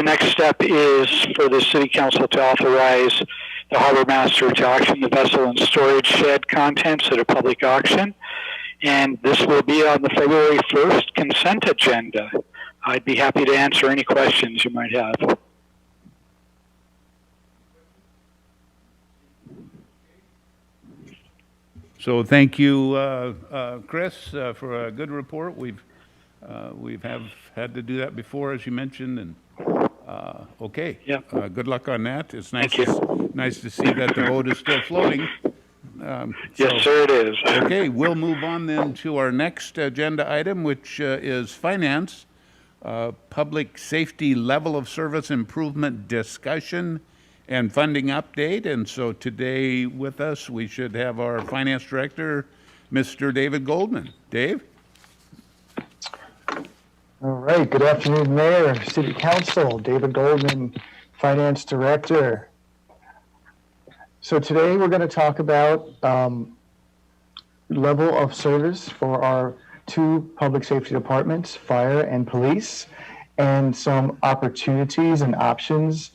the next step is for the City Council to authorize the Harbor Master to auction the vessel and storage shed contents at a public auction. And this will be on the February 1st consent agenda. I'd be happy to answer any questions you might have. So thank you, Chris, for a good report. We've had to do that before, as you mentioned, and okay. Yep. Good luck on that. It's nice. Thank you. Nice to see that the boat is still floating. Yes, sir, it is. Okay, we'll move on then to our next agenda item, which is finance, public safety level of service improvement discussion and funding update. And so today with us, we should have our finance director, Mr. David Goldman. Dave? All right. Good afternoon, Mayor, City Council. David Goldman, Finance Director. So today we're going to talk about level of service for our two public safety departments, fire and police, and some opportunities and options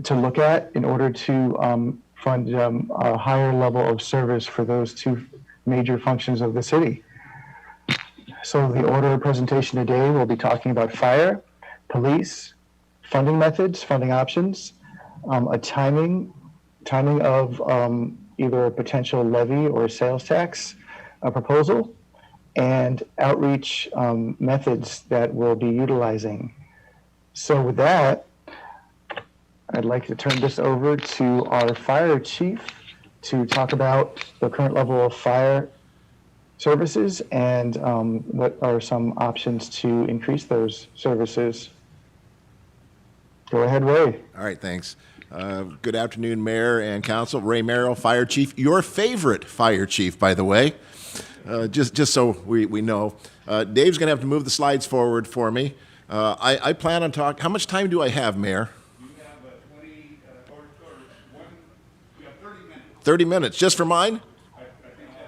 to look at in order to fund a higher level of service for those two major functions of the city. So the order of presentation today, we'll be talking about fire, police, funding methods, funding options, a timing of either a potential levy or sales tax proposal, and outreach methods that we'll be utilizing. So with that, I'd like to turn this over to our fire chief to talk about the current level of fire services and what are some options to increase those services. Go ahead, Ray. All right, thanks. Good afternoon, Mayor and Council. Ray Merrill, Fire Chief, your favorite fire chief, by the way, just so we know. Dave's going to have to move the slides forward for me. I plan on talking. How much time do I have, Mayor? You have 30 minutes. 30 minutes, just for mine?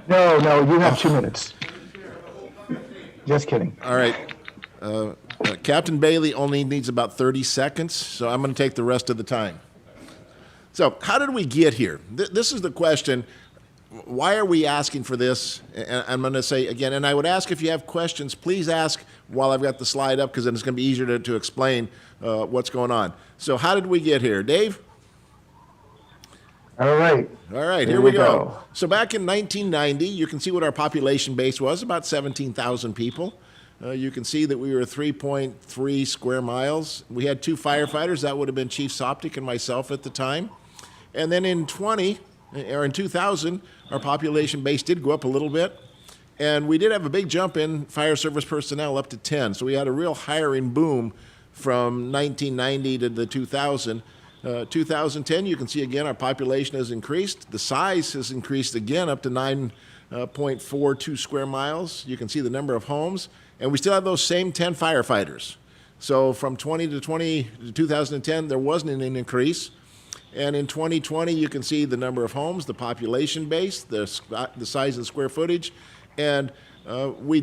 No, you have 2 minutes. Just kidding. All right. Captain Bailey only needs about 30 seconds, so I'm going to take the rest of the time. So how did we get here? This is the question. Why are we asking for this? And I'm going to say again, and I would ask if you have questions, please ask while I've got the slide up, because then it's going to be easier to explain what's going on. So how did we get here? Dave? All right, here we go. So back in 1990, you can see what our population base was, about 17,000 people. You can see that we were 3.3 square miles. We had 2 firefighters. That would have been Chief Soptic and myself at the time. And then in 2000, our population base did go up a little bit. And we did have a big jump in fire service personnel up to 10. So we had a real hiring boom from 1990 to the 2000. 2010, you can see again our population has increased. The size has increased again up to 9.42 square miles. You can see the number of homes. And we still have those same 10 firefighters. So from 2010, there wasn't an increase. And in 2020, you can see the number of homes, the population base, the size of the square footage. And we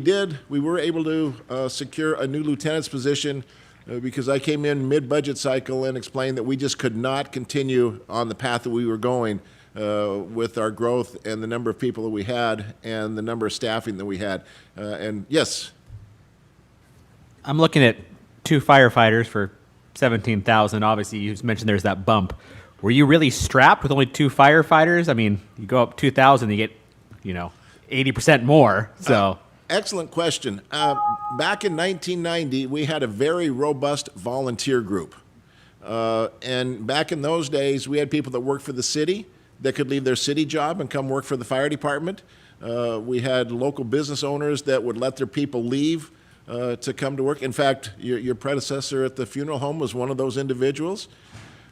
were able to secure a new lieutenant's position because I came in mid-budget cycle and explained that we just could not continue on the path that we were going with our growth and the number of people that we had and the number of staffing that we had. And yes? I'm looking at 2 firefighters for 17,000. Obviously, you mentioned there's that bump. Were you really strapped with only 2 firefighters? I mean, you go up 2,000, you get, 80% more. So. Excellent question. Back in 1990, we had a very robust volunteer group. And back in those days, we had people that worked for the city that could leave their city job and come work for the fire department. We had local business owners that would let their people leave to come to work. In fact, your predecessor at the funeral home was one of those individuals.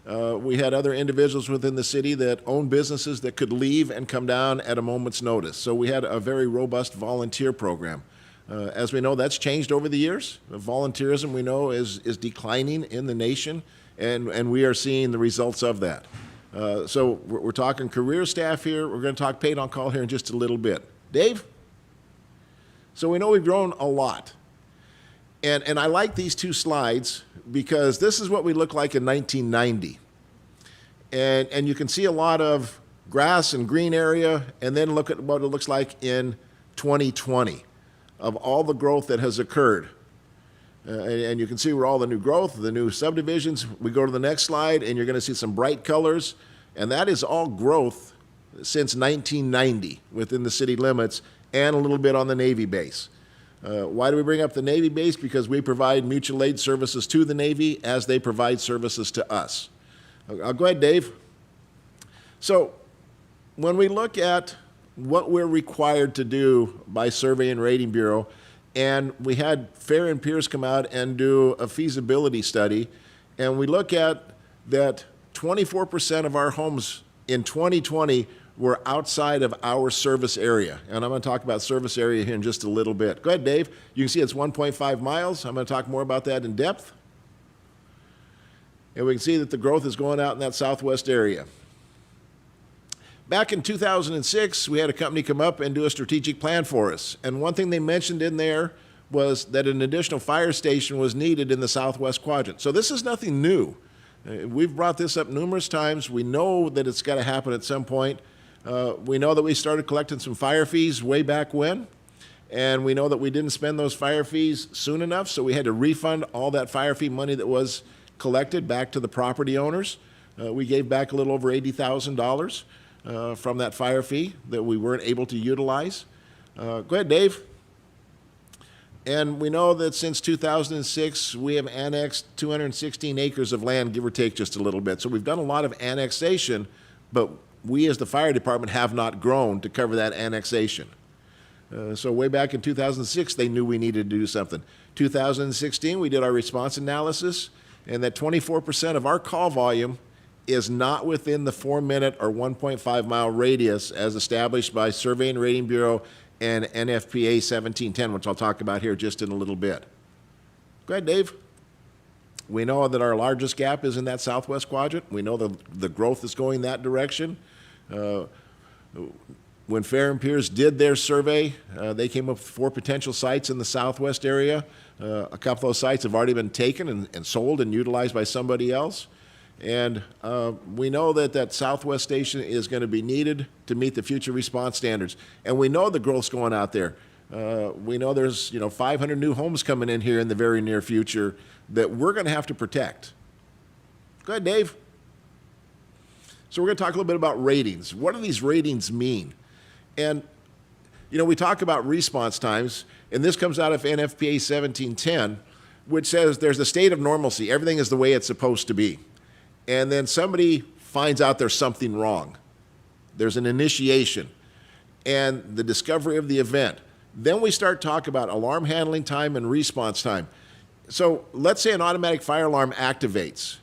We had other individuals within the city that owned businesses that could leave and come down at a moment's notice. So we had a very robust volunteer program. As we know, that's changed over the years. Volunteerism, we know, is declining in the nation, and we are seeing the results of that. So we're talking career staff here. We're going to talk paid on call here in just a little bit. Dave? So we know we've grown a lot. And I like these two slides because this is what we look like in 1990. And you can see a lot of grass and green area, and then look at what it looks like in 2020 of all the growth that has occurred. And you can see where all the new growth, the new subdivisions. We go to the next slide, and you're going to see some bright colors, and that is all growth since 1990 within the city limits and a little bit on the Navy base. Why do we bring up the Navy base? Because we provide mutual aid services to the Navy as they provide services to us. I'll go ahead, Dave. So when we look at what we're required to do by Survey and Rating Bureau, and we had Fair and Pierce come out and do a feasibility study, and we look at that 24% of our homes in 2020 were outside of our service area. And I'm going to talk about service area here in just a little bit. Go ahead, Dave. You can see it's 1.5 miles. I'm going to talk more about that in depth. And we can see that the growth is going out in that southwest area. Back in 2006, we had a company come up and do a strategic plan for us. And one thing they mentioned in there was that an additional fire station was needed in the southwest quadrant. So this is nothing new. We've brought this up numerous times. We know that it's got to happen at some point. We know that we started collecting some fire fees way back when, and we know that we didn't spend those fire fees soon enough, so we had to refund all that fire fee money that was collected back to the property owners. We gave back a little over $80,000 from that fire fee that we weren't able to utilize. Go ahead, Dave. And we know that since 2006, we have annexed 216 acres of land, give or take just a little bit. So we've done a lot of annexation, but we as the fire department have not grown to cover that annexation. So way back in 2006, they knew we needed to do something. 2016, we did our response analysis, and that 24% of our call volume is not within the 4-minute or 1.5-mile radius as established by Survey and Rating Bureau and NFPA 1710, which I'll talk about here just in a little bit. Go ahead, Dave. We know that our largest gap is in that southwest quadrant. We know the growth is going that direction. When Fair and Pierce did their survey, they came up with 4 potential sites in the southwest area. A couple of those sites have already been taken and sold and utilized by somebody else. And we know that that southwest station is going to be needed to meet the future response standards. And we know the growth's going out there. We know there's 500 new homes coming in here in the very near future that we're going to have to protect. Go ahead, Dave. So we're going to talk a little bit about ratings. What do these ratings mean? And we talk about response times, and this comes out of NFPA 1710, which says there's a state of normalcy. Everything is the way it's supposed to be. And then somebody finds out there's something wrong. There's an initiation and the discovery of the event. Then we start talking about alarm handling time and response time. So let's say an automatic fire alarm activates.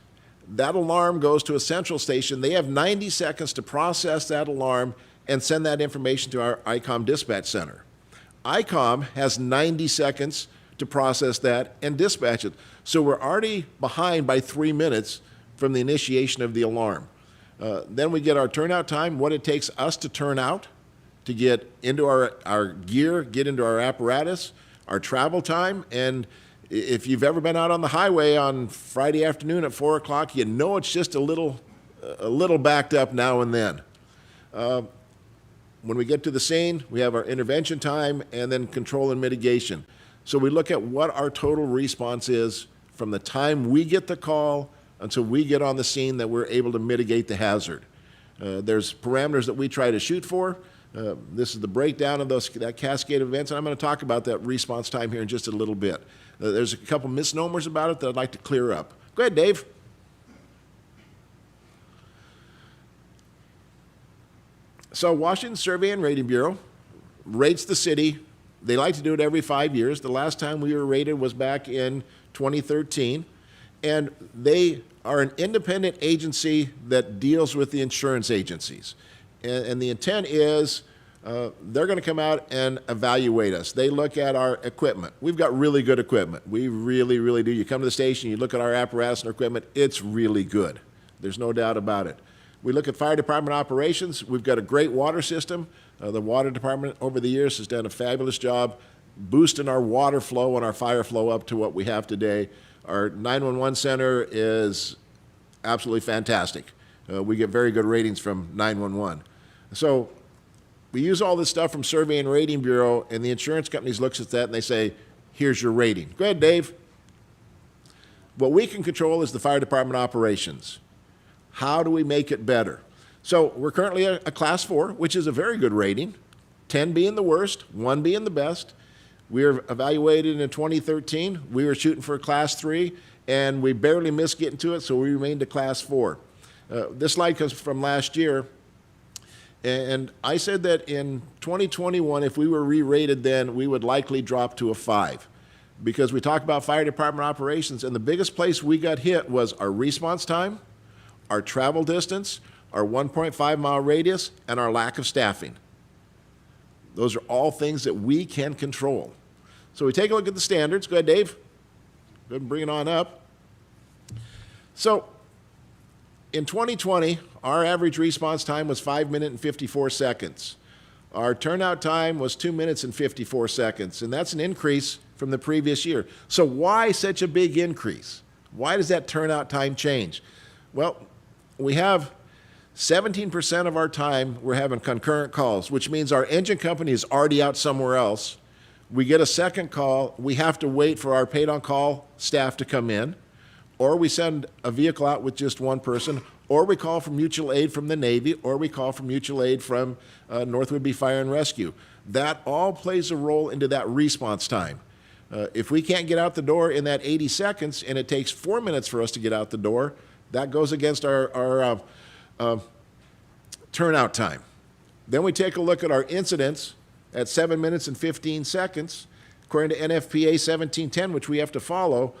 That alarm goes to a central station. They have 90 seconds to process that alarm and send that information to our ICOM dispatch center. ICOM has 90 seconds to process that and dispatch it. So we're already behind by 3 minutes from the initiation of the alarm. Then we get our turnout time, what it takes us to turn out, to get into our gear, get into our apparatus, our travel time. And if you've ever been out on the highway on Friday afternoon at 4 o'clock, you know it's just a little backed up now and then. When we get to the scene, we have our intervention time and then control and mitigation. So we look at what our total response is from the time we get the call until we get on the scene that we're able to mitigate the hazard. There's parameters that we try to shoot for. This is the breakdown of that cascade of events, and I'm going to talk about that response time here in just a little bit. There's a couple misnomers about it that I'd like to clear up. Go ahead, Dave. So Washington Survey and Rating Bureau rates the city. They like to do it every 5 years. The last time we were rated was back in 2013. And they are an independent agency that deals with the insurance agencies. And the intent is they're going to come out and evaluate us. They look at our equipment. We've got really good equipment. We really, really do. You come to the station, you look at our apparatus and our equipment, it's really good. There's no doubt about it. We look at fire department operations. We've got a great water system. The water department over the years has done a fabulous job boosting our water flow and our fire flow up to what we have today. Our 911 center is absolutely fantastic. We get very good ratings from 911. So we use all this stuff from Survey and Rating Bureau, and the insurance companies looks at that and they say, here's your rating. Go ahead, Dave. What we can control is the fire department operations. How do we make it better? So we're currently a class 4, which is a very good rating, 10 being the worst, 1 being the best. We were evaluated in 2013. We were shooting for a class 3, and we barely missed getting to it, so we remained a class 4. This slide comes from last year, and I said that in 2021, if we were re-rated then, we would likely drop to a 5, because we talked about fire department operations, and the biggest place we got hit was our response time, our travel distance, our 1.5 mile radius, and our lack of staffing. Those are all things that we can control. So we take a look at the standards. Go ahead, Dave. Go ahead and bring it on up. So in 2020, our average response time was 5 minutes and 54 seconds. Our turnout time was 2 minutes and 54 seconds, and that's an increase from the previous year. So why such a big increase? Why does that turnout time change? Well, we have 17% of our time we're having concurrent calls, which means our engine company is already out somewhere else. We get a second call, we have to wait for our paid-on-call staff to come in, or we send a vehicle out with just one person, or we call from mutual aid from the Navy, or we call from mutual aid from North Whidbey Fire and Rescue. That all plays a role into that response time. If we can't get out the door in that 80 seconds, and it takes 4 minutes for us to get out the door, that goes against our turnout time. Then we take a look at our incidents at 7 minutes and 15 seconds. According to NFPA 1710, which we have to follow,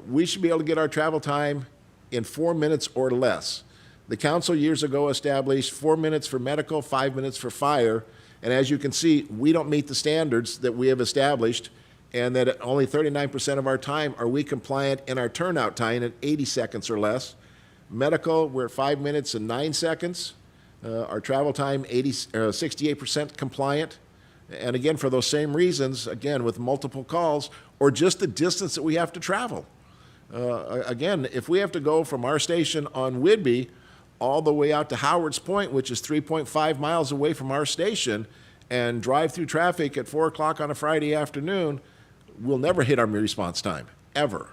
we should be able to get our travel time in 4 minutes or less. The council years ago established 4 minutes for medical, 5 minutes for fire, and as you can see, we don't meet the standards that we have established, and that at only 39% of our time are we compliant in our turnout time at 80 seconds or less. Medical, we're at 5 minutes and 9 seconds. Our travel time, 68% compliant. And again, for those same reasons, again, with multiple calls, or just the distance that we have to travel. Again, if we have to go from our station on Whidbey all the way out to Howard's Point, which is 3.5 miles away from our station, and drive through traffic at 4 o'clock on a Friday afternoon, we'll never hit our response time, ever.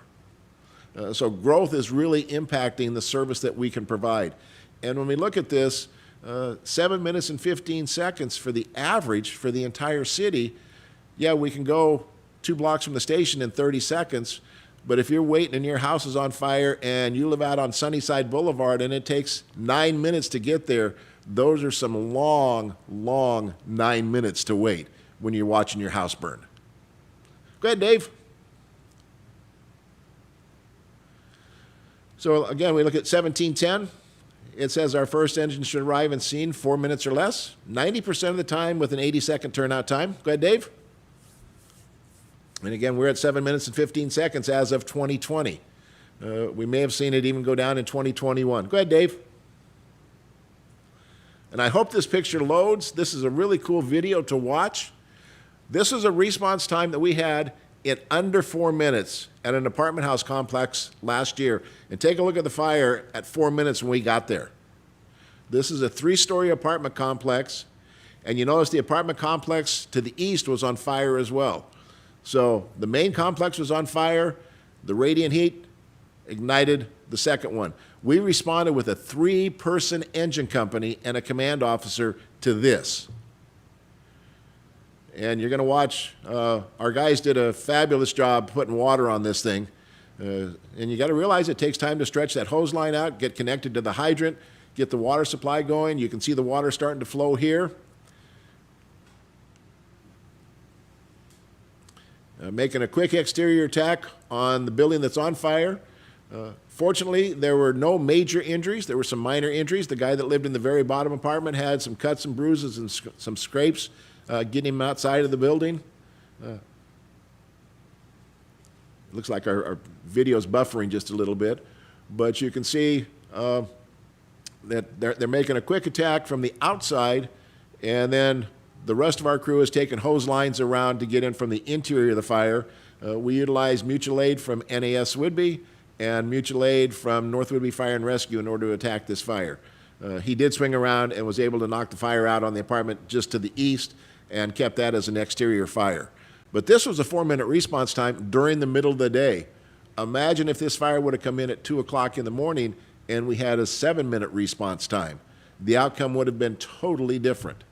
So growth is really impacting the service that we can provide. And when we look at this, 7 minutes and 15 seconds for the average for the entire city, yeah, we can go 2 blocks from the station in 30 seconds, but if you're waiting and your house is on fire and you live out on Sunnyside Boulevard and it takes 9 minutes to get there, those are some long, long 9 minutes to wait when you're watching your house burn. Go ahead, Dave. So again, we look at 1710. It says our first engine should arrive in scene 4 minutes or less, 90% of the time with an 80-second turnout time. Go ahead, Dave. And again, we're at 7 minutes and 15 seconds as of 2020. We may have seen it even go down in 2021. Go ahead, Dave. And I hope this picture loads. This is a really cool video to watch. This is a response time that we had in under 4 minutes at an apartment house complex last year. And take a look at the fire at 4 minutes when we got there. This is a 3-story apartment complex, and you notice the apartment complex to the east was on fire as well. So the main complex was on fire, the radiant heat ignited the second one. We responded with a 3-person engine company and a command officer to this. And you're going to watch, our guys did a fabulous job putting water on this thing. And you got to realize it takes time to stretch that hose line out, get connected to the hydrant, get the water supply going. You can see the water starting to flow here. Making a quick exterior attack on the building that's on fire. Fortunately, there were no major injuries. There were some minor injuries. The guy that lived in the very bottom apartment had some cuts and bruises and some scrapes getting him outside of the building. Looks like our video's buffering just a little bit, but you can see that they're making a quick attack from the outside, and then The rest of our crew has taken hose lines around to get in from the interior of the fire. We utilize mutual aid from NAS Whidbey and mutual aid from North Whidbey Fire and Rescue in order to attack this fire. He did swing around and was able to knock the fire out on the apartment just to the east and kept that as an exterior fire. But this was a 4-minute response time during the middle of the day. Imagine if this fire would have come in at 2 o'clock in the morning and we had a 7-minute response time. The outcome would have been totally different.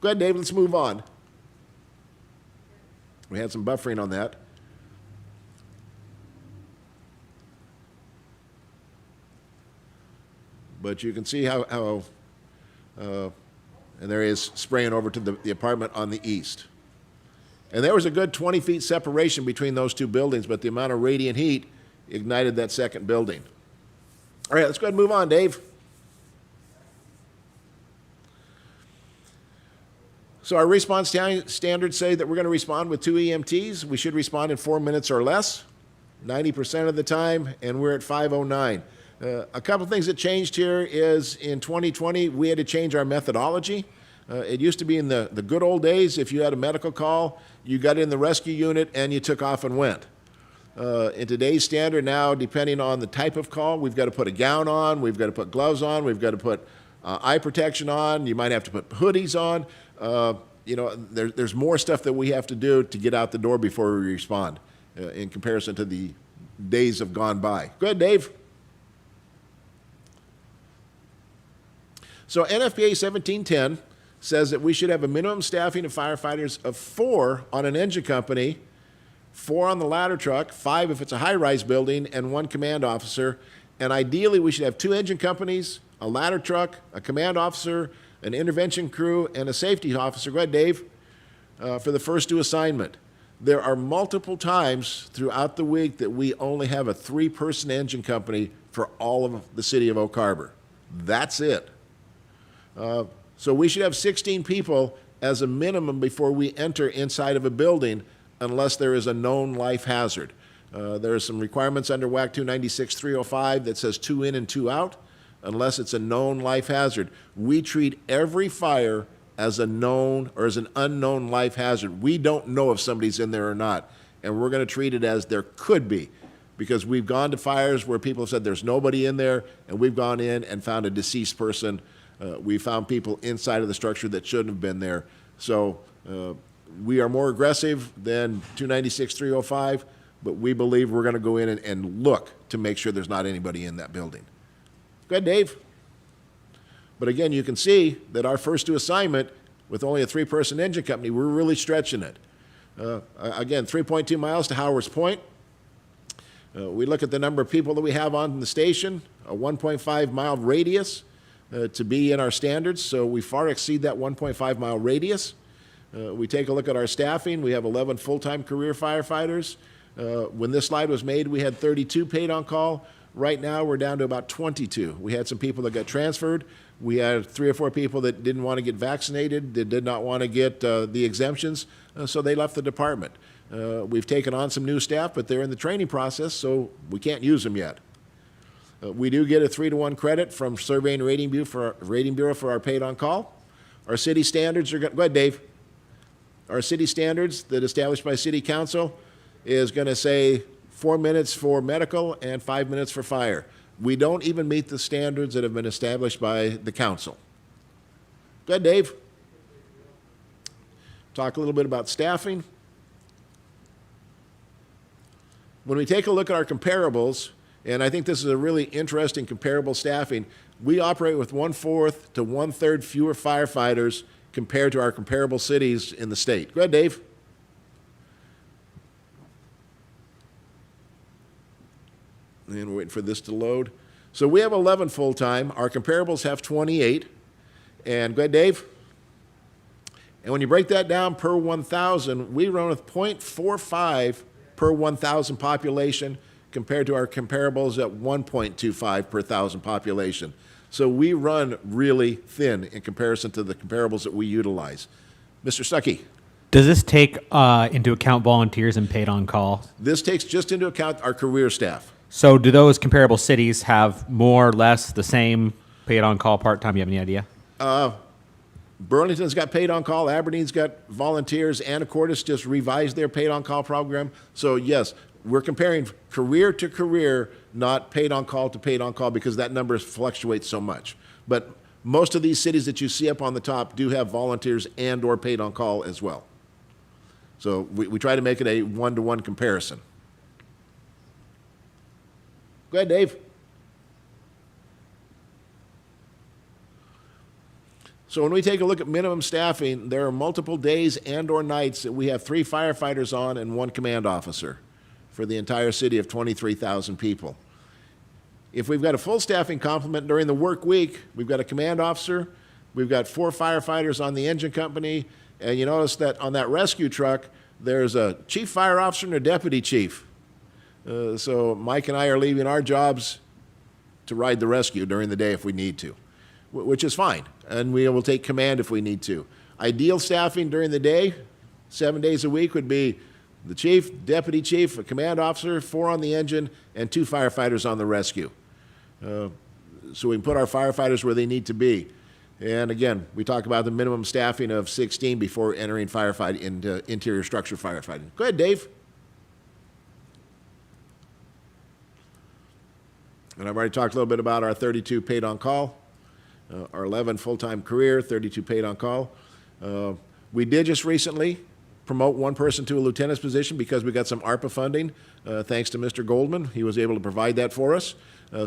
Go ahead, Dave, let's move on. We had some buffering on that. But you can see how and there is spraying over to the apartment on the east. And there was a good 20 feet separation between those two buildings, but the amount of radiant heat ignited that second building. All right, let's go ahead and move on, Dave. So our response standards say that we're going to respond with 2 EMTs. We should respond in 4 minutes or less, 90% of the time, and we're at 5:09. A couple things that changed here is in 2020, we had to change our methodology. It used to be in the good old days, if you had a medical call, you got in the rescue unit and you took off and went. In today's standard now, depending on the type of call, we've got to put a gown on, we've got to put gloves on, we've got to put eye protection on, you might have to put hoodies on. There's more stuff that we have to do to get out the door before we respond in comparison to the days have gone by. Go ahead, Dave. So NFPA 1710 says that we should have a minimum staffing of firefighters of 4 on an engine company, 4 on the ladder truck, 5 if it's a high-rise building, and 1 command officer. And ideally, we should have 2 engine companies, a ladder truck, a command officer, an intervention crew, and a safety officer. Go ahead, Dave, for the first due assignment. There are multiple times throughout the week that we only have a 3-person engine company for all of the city of Oak Harbor. That's it. So we should have 16 people as a minimum before we enter inside of a building unless there is a known life hazard. There are some requirements under WAC 296-305 that says 2 in and 2 out unless it's a known life hazard. We treat every fire as a known or as an unknown life hazard. We don't know if somebody's in there or not, and we're going to treat it as there could be, because we've gone to fires where people have said there's nobody in there, and we've gone in and found a deceased person. We found people inside of the structure that shouldn't have been there. So we are more aggressive than 296-305, but we believe we're going to go in and look to make sure there's not anybody in that building. Go ahead, Dave. But again, you can see that our first due assignment with only a 3-person engine company, we're really stretching it. Again, 3.2 miles to Howard's Point. We look at the number of people that we have on the station, a 1.5-mile radius to be in our standards, so we far exceed that 1.5-mile radius. We take a look at our staffing. We have 11 full-time career firefighters. When this slide was made, we had 32 paid on call. Right now, we're down to about 22. We had some people that got transferred. We had 3 or 4 people that didn't want to get vaccinated, that did not want to get the exemptions, so they left the department. We've taken on some new staff, but they're in the training process, so we can't use them yet. We do get a 3-to-1 credit from Survey and Rating Bureau for our paid on call. Our city standards are go ahead, Dave. Our city standards that established by City Council is going to say 4 minutes for medical and 5 minutes for fire. We don't even meet the standards that have been established by the council. Go ahead, Dave. Talk a little bit about staffing. When we take a look at our comparables, and I think this is a really interesting comparable staffing, we operate with 1/4 to 1/3 fewer firefighters compared to our comparable cities in the state. Go ahead, Dave. And we're waiting for this to load. So we have 11 full-time. Our comparables have 28. And go ahead, Dave. And when you break that down per 1,000, we run with 0.45 per 1,000 population compared to our comparables at 1.25 per 1,000 population. So we run really thin in comparison to the comparables that we utilize. Mr. Stuckey. Does this take into account volunteers and paid on call? This takes just into account our career staff. So do those comparable cities have more or less the same paid on call part-time? You have any idea? Burlington's got paid on call, Aberdeen's got volunteers, Anacortes just revised their paid on call program. So yes, we're comparing career to career, not paid on call to paid on call, because that number fluctuates so much. But most of these cities that you see up on the top do have volunteers and or paid on call as well. So we try to make it a one-to-one comparison. Go ahead, Dave. So when we take a look at minimum staffing, there are multiple days and or nights that we have 3 firefighters on and 1 command officer for the entire city of 23,000 people. If we've got a full staffing complement during the work week, we've got a command officer, we've got 4 firefighters on the engine company, and you notice that on that rescue truck, there's a chief fire officer and a deputy chief. So Mike and I are leaving our jobs to ride the rescue during the day if we need to, which is fine. And we will take command if we need to. Ideal staffing during the day, 7 days a week, would be the chief, deputy chief, a command officer, 4 on the engine, and 2 firefighters on the rescue. So we can put our firefighters where they need to be. And again, we talk about the minimum staffing of 16 before entering firefighting into interior structure firefighting. Go ahead, Dave. And I've already talked a little bit about our 32 paid on call, our 11 full-time career, 32 paid on call. We did just recently promote 1 person to a lieutenant's position because we got some ARPA funding, thanks to Mr. Goldman. He was able to provide that for us.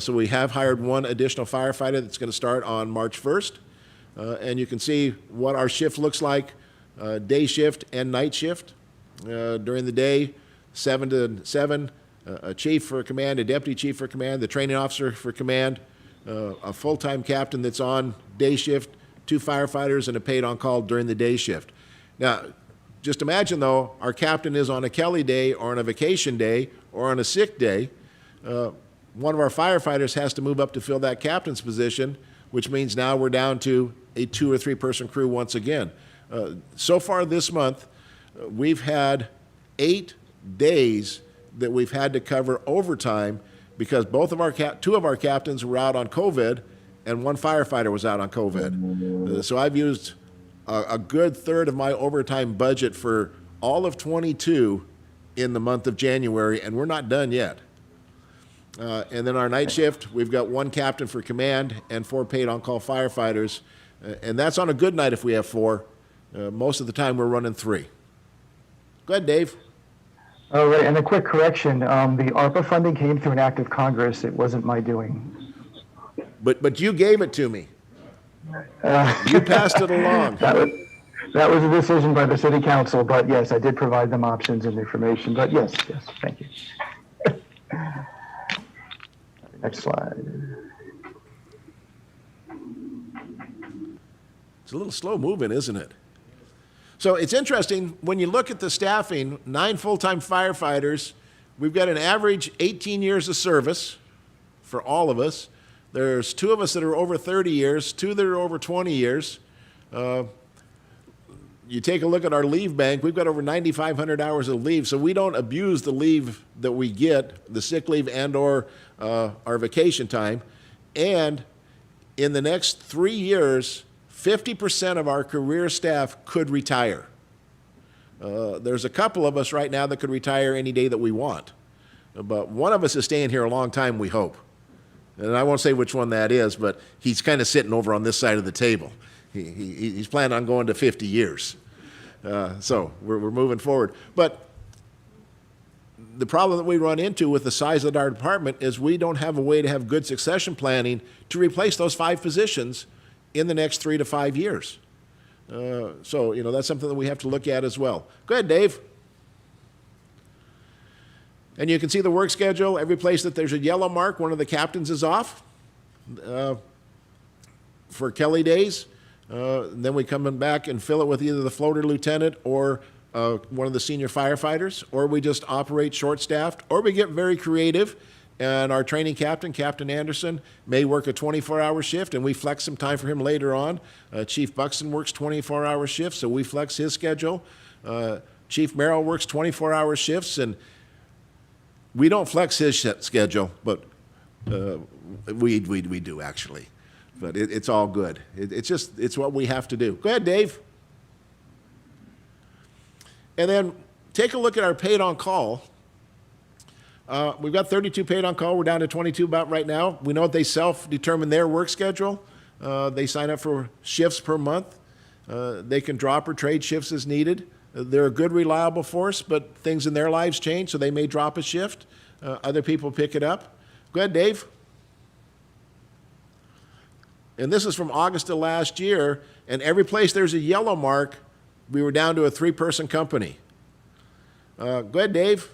So we have hired 1 additional firefighter that's going to start on March 1st. And you can see what our shift looks like, day shift and night shift. During the day, 7 to 7, a chief for command, a deputy chief for command, the training officer for command, a full-time captain that's on day shift, 2 firefighters, and a paid on call during the day shift. Now, just imagine, though, our captain is on a Kelly day or on a vacation day or on a sick day. One of our firefighters has to move up to fill that captain's position, which means now we're down to a 2 or 3 person crew once again. So far this month, we've had 8 days that we've had to cover overtime because 2 of our captains were out on COVID and 1 firefighter was out on COVID. So I've used a good third of my overtime budget for all of 22 in the month of January, and we're not done yet. And then our night shift, we've got 1 captain for command and 4 paid on-call firefighters, and that's on a good night if we have 4. Most of the time we're running 3. Go ahead, Dave. All right, and a quick correction, the ARPA funding came through an act of Congress. It wasn't my doing. But you gave it to me. You passed it along. That was a decision by the city council, but yes, I did provide them options and information, but yes, thank you. Next slide. It's a little slow moving, isn't it? So it's interesting, when you look at the staffing, 9 full-time firefighters, we've got an average 18 years of service for all of us. There's 2 of us that are over 30 years, 2 that are over 20 years. You take a look at our leave bank, we've got over 9,500 hours of leave, so we don't abuse the leave that we get, the sick leave and or our vacation time. And in the next 3 years, 50% of our career staff could retire. There's a couple of us right now that could retire any day that we want. But one of us is staying here a long time, we hope. And I won't say which one that is, but he's kind of sitting over on this side of the table. He's planning on going to 50 years. So we're moving forward. But the problem that we run into with the size of our department is we don't have a way to have good succession planning to replace those 5 positions in the next 3 to 5 years. So, that's something that we have to look at as well. Go ahead, Dave. And you can see the work schedule. Every place that there's a yellow mark, one of the captains is off for Kelly days. Then we come back and fill it with either the floater lieutenant or one of the senior firefighters, or we just operate short-staffed, or we get very creative. And our training captain, Captain Anderson, may work a 24-hour shift, and we flex some time for him later on. Chief Buxton works 24-hour shifts, so we flex his schedule. Chief Merrill works 24-hour shifts, and we don't flex his schedule, but we do actually. But it's all good. It's what we have to do. Go ahead, Dave. And then take a look at our paid on call. We've got 32 paid on call. We're down to 22 about right now. We know that they self-determine their work schedule. They sign up for shifts per month. They can drop or trade shifts as needed. They're a good, reliable force, but things in their lives change, so they may drop a shift. Other people pick it up. Go ahead, Dave. And this is from August of last year, and every place there's a yellow mark, we were down to a 3-person company. Go ahead, Dave.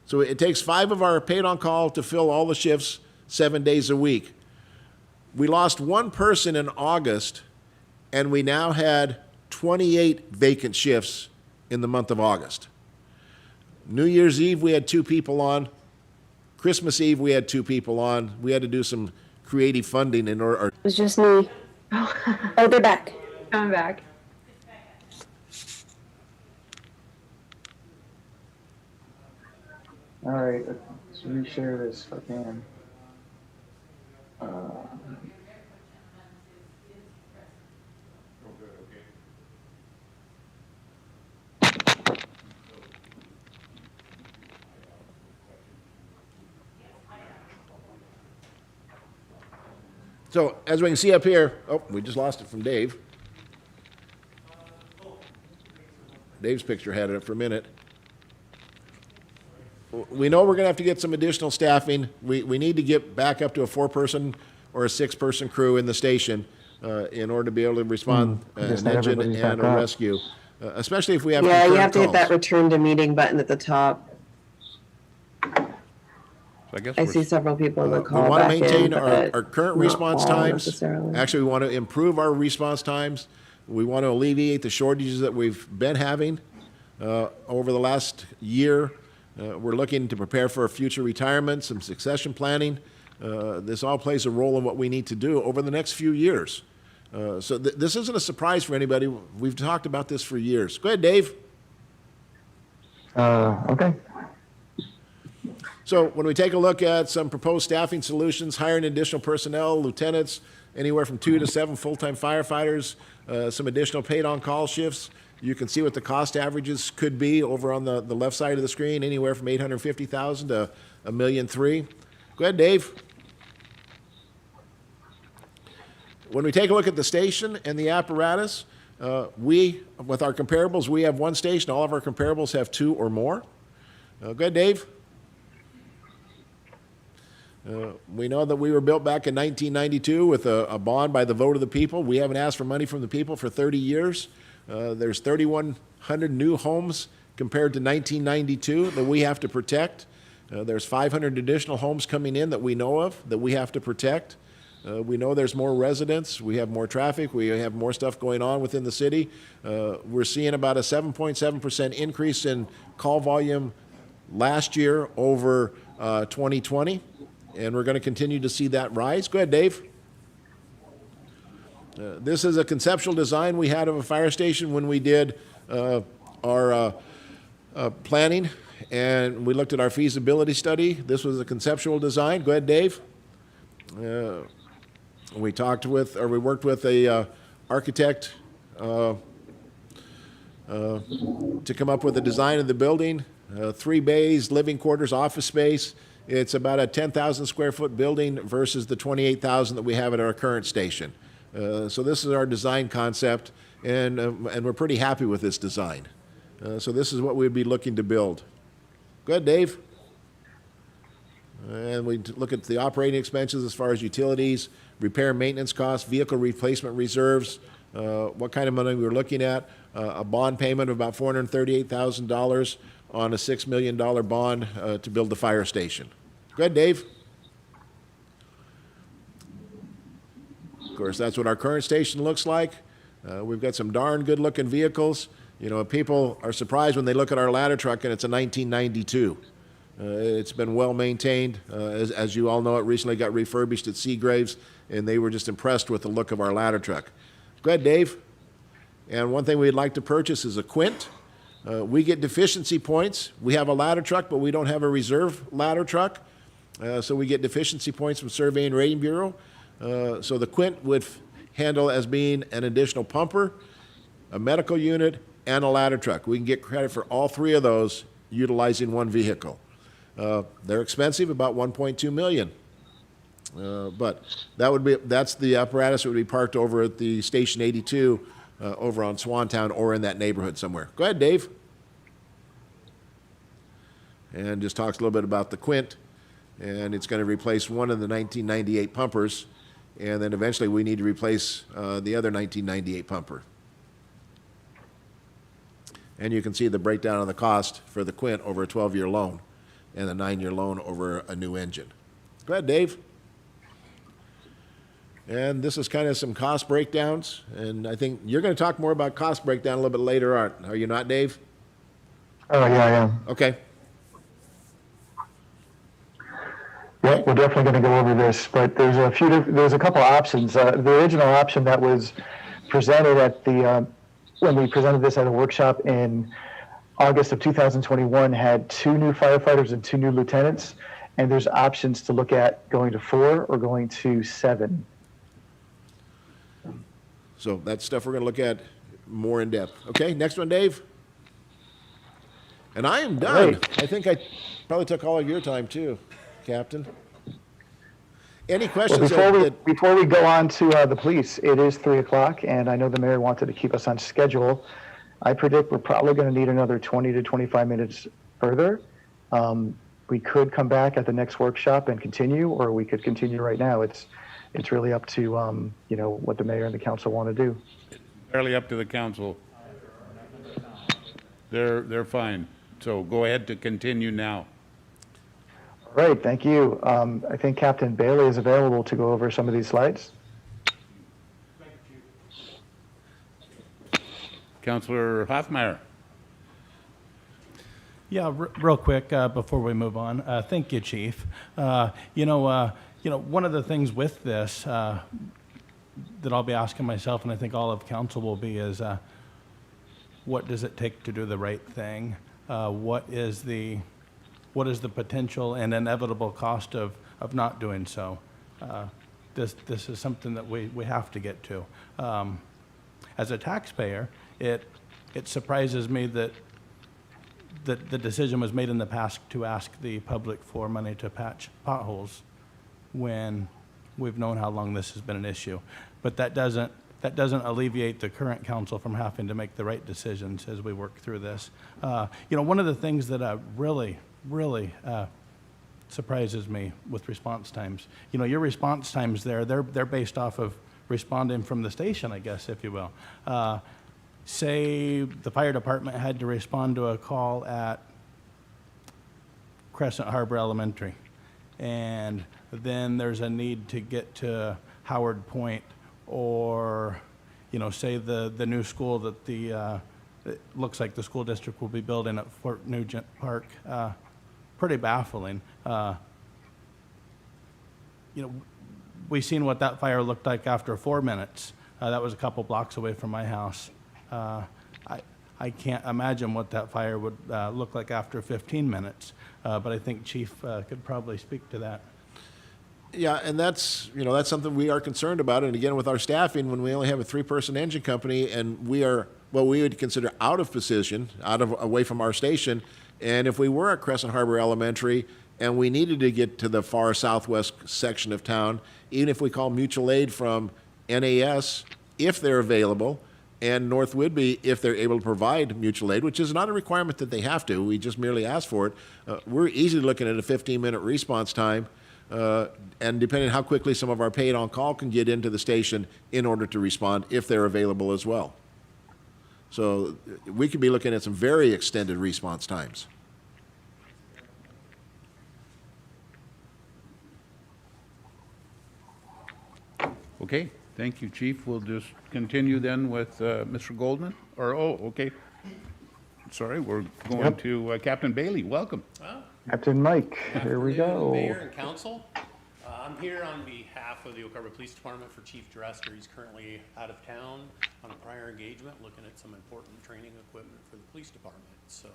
So it takes 5 of our paid on call to fill all the shifts 7 days a week. We lost 1 person in August, and we now had 28 vacant shifts in the month of August. New Year's Eve, we had 2 people on. Christmas Eve, we had 2 people on. We had to do some creative funding in order. It was just me. Oh, they're back. I'm back. All right, let's reshare this if I can. So as we can see up here, oh, we just lost it from Dave. Dave's picture had it up for a minute. We know we're going to have to get some additional staffing. We need to get back up to a 4-person or a 6-person crew in the station in order to be able to respond an Just not engine everybody's and a back up. rescue, especially if we have Yeah, you concurrent have to hit that calls. return to meeting button at the top. So I guess I we're see several people in the We call want to back in, maintain but our current not response all times. necessarily. Actually, we want to improve our response times. We want to alleviate the shortages that we've been having over the last year. We're looking to prepare for a future retirement, some succession planning. This all plays a role in what we need to do over the next few years. So this isn't a surprise for anybody. We've talked about this for years. Go ahead, Dave. Okay. So when we take a look at some proposed staffing solutions, hiring additional personnel, lieutenants, anywhere from 2 to 7 full-time firefighters, some additional paid on-call shifts, you can see what the cost averages could be over on the left side of the screen, anywhere from $850,000 to $1.3 million. Go ahead, Dave. When we take a look at the station and the apparatus, with our comparables, we have 1 station. All of our comparables have 2 or more. Go ahead, Dave. We know that we were built back in 1992 with a bond by the vote of the people. We haven't asked for money from the people for 30 years. There's 3,100 new homes compared to 1992 that we have to protect. There's 500 additional homes coming in that we know of that we have to protect. We know there's more residents. We have more traffic. We have more stuff going on within the city. We're seeing about a 7.7% increase in call volume last year over 2020. And we're going to continue to see that rise. Go ahead, Dave. This is a conceptual design we had of a fire station when we did our planning, and we looked at our feasibility study. This was a conceptual design. Go ahead, Dave. We worked with a architect to come up with a design of the building. 3 bays, living quarters, office space. It's about a 10,000 square foot building versus the 28,000 that we have at our current station. So this is our design concept, and we're pretty happy with this design. So this is what we'd be looking to build. Go ahead, Dave. And we look at the operating expenses as far as utilities, repair and maintenance costs, vehicle replacement reserves, what kind of money we were looking at, a bond payment of about $438,000 on a $6 million bond to build the fire station. Go ahead, Dave. Of course, that's what our current station looks like. We've got some darn good-looking vehicles. You know, people are surprised when they look at our ladder truck and it's a 1992. It's been well maintained. As you all know, it recently got refurbished at Seagraves, and they were just impressed with the look of our ladder truck. Go ahead, Dave. And one thing we'd like to purchase is a Quint. We get deficiency points. We have a ladder truck, but we don't have a reserve ladder truck. So we get deficiency points from Survey and Rating Bureau. So the Quint would handle as being an additional pumper, a medical unit, and a ladder truck. We can get credit for all three of those utilizing one vehicle. They're expensive, about $1.2 million. But that's the apparatus that would be parked over at the Station 82 over on Swantown or in that neighborhood somewhere. Go ahead, Dave. And just talks a little bit about the Quint, and it's going to replace one of the 1998 pumpers, and then eventually we need to replace the other 1998 pumper. And you can see the breakdown of the cost for the Quint over a 12-year loan and a 9-year loan over a new engine. Go ahead, Dave. And this is kind of some cost breakdowns, and I think you're going to talk more about cost breakdown a little bit later on. Are you not, Dave? Oh, yeah, I am. Okay. Yep, we're definitely going to go over this, but there's a couple options. The original option that was presented at when we presented this at a workshop in August of 2021 had 2 new firefighters and 2 new lieutenants, and there's options to look at going to 4 or going to 7. So that's stuff we're going to look at more in depth. Okay, next one, Dave. And I am done. Right. I think I probably took all of your time too, Captain. Any questions? Before we go on to the police, it is 3 o'clock, and I know the mayor wanted to keep us on schedule. I predict we're probably going to need another 20 to 25 minutes further. We could come back at the next workshop and continue, or we could continue right now. It's really up to what the mayor and the council want to do. Fairly up to the council. They're fine. So go ahead to continue now. All right, thank you. I think Captain Bailey is available to go over some of these slides. Councillor Hoffmeyer. Yeah, real quick before we move on. Thank you, Chief. One of the things with this that I'll be asking myself, and I think all of council will be, is what does it take to do the right thing? What is the potential and inevitable cost of not doing so? This is something that we have to get to. As a taxpayer, it surprises me that the decision was made in the past to ask the public for money to patch potholes when we've known how long this has been an issue. But that doesn't alleviate the current council from having to make the right decisions as we work through this. One of the things that really surprises me with response times, your response times they're based off of responding from the station, I guess, if you will. Say the fire department had to respond to a call at Crescent Harbor Elementary, and then there's a need to get to Howard Point, or say the new school that it looks like the school district will be building at Fort Nugent Park. Pretty baffling. We seen what that fire looked like after 4 minutes. That was a couple blocks away from my house. I can't imagine what that fire would look like after 15 minutes, but I think Chief could probably speak to that. Yeah, and that's something we are concerned about. And again, with our staffing, when we only have a 3-person engine company and we are what we would consider out of position, away from our station, and if we were at Crescent Harbor Elementary and we needed to get to the far southwest section of town, even if we call mutual aid from NAS, if they're available, and North Whidbey, if they're able to provide mutual aid, which is not a requirement that they have to, we just merely ask for it, we're easily looking at a 15-minute response time, and depending on how quickly some of our paid on-call can get into the station in order to respond, if they're available as well. So we could be looking at some very extended response times. Okay, thank you, Chief. We'll just continue then with Mr. Goldman. Okay. Sorry, we're going to Captain Bailey. Welcome. Captain Mike, here we go. Mayor and council, I'm here on behalf of the Oak Harbor Police Department for Chief Dresser. He's currently out of town on a prior engagement, looking at some important training equipment for the police department. So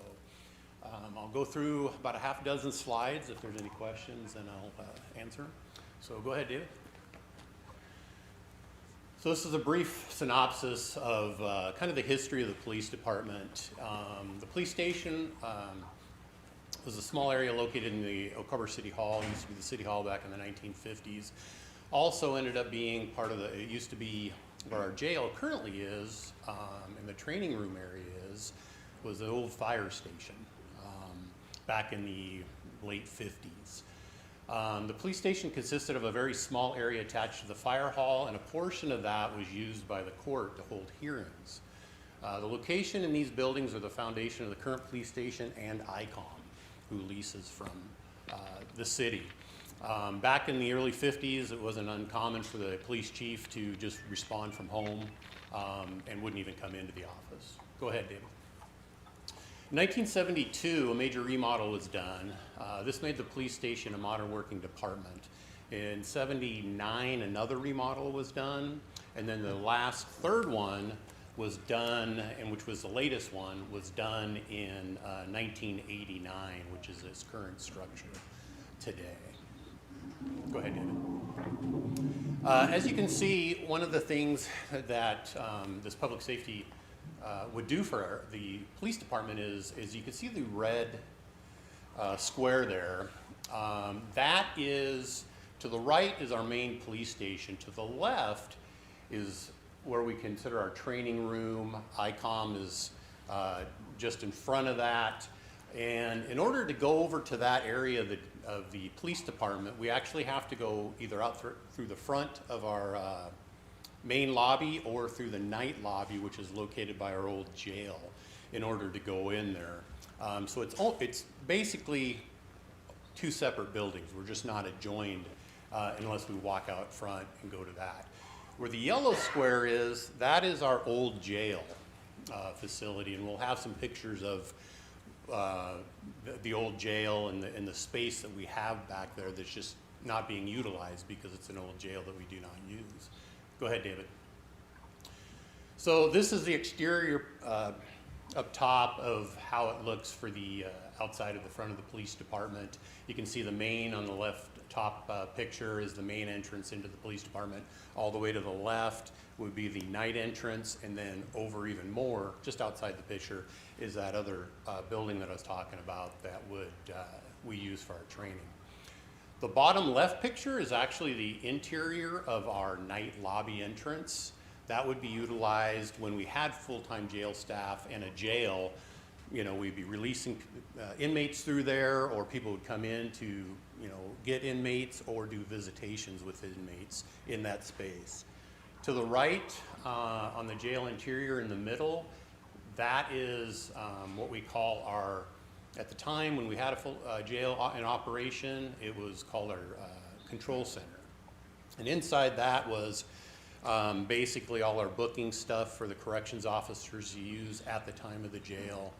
I'll go through about a half dozen slides. If there's any questions, then I'll answer. So go ahead, David. So this is a brief synopsis of kind of the history of the police department. The police station was a small area located in the Oak Harbor City Hall. It used to be the City Hall back in the 1950s. Also ended up being part of it used to be where our jail currently is, and the training room area was the old fire station back in the late 50s. The police station consisted of a very small area attached to the fire hall, and a portion of that was used by the court to hold hearings. The location in these buildings are the foundation of the current police station and ICOM, who leases from the city. Back in the early 50s, it wasn't uncommon for the police chief to just respond from home and wouldn't even come into the office. Go ahead, David. In 1972, a major remodel was done. This made the police station a modern working department. In 79, another remodel was done, and then the last third one was done, and which was the latest one, was done in 1989, which is its current structure today. Go ahead, David. As you can see, one of the things that this public safety would do for the police department is you can see the red square there. That is, to the right is our main police station. To the left is where we consider our training room. ICOM is just in front of that. And in order to go over to that area of the police department, we actually have to go either out through the front of our main lobby or through the night lobby, which is located by our old jail, in order to go in there. So it's basically two separate buildings. We're just not adjoined unless we walk out front and go to that. Where the yellow square is, that is our old jail facility, and we'll have some pictures of the old jail and the space that we have back there that's just not being utilized because it's an old jail that we do not use. Go ahead, David. So this is the exterior up top of how it looks for the outside of the front of the police department. You can see the main on the left top picture is the main entrance into the police department. All the way to the left would be the night entrance, and then over even more, just outside the picture, is that other building that I was talking about that we use for our training. The bottom left picture is actually the interior of our night lobby entrance. That would be utilized when we had full-time jail staff and a jail. You know, we'd be releasing inmates through there, or people would come in to, you know, get inmates or do visitations with inmates in that space. To the right, on the jail interior in the middle, that is what we call our, at the time when we had a full jail in operation, it was called our control center. And inside that was basically all our booking stuff for the corrections officers to use at the time of the jail.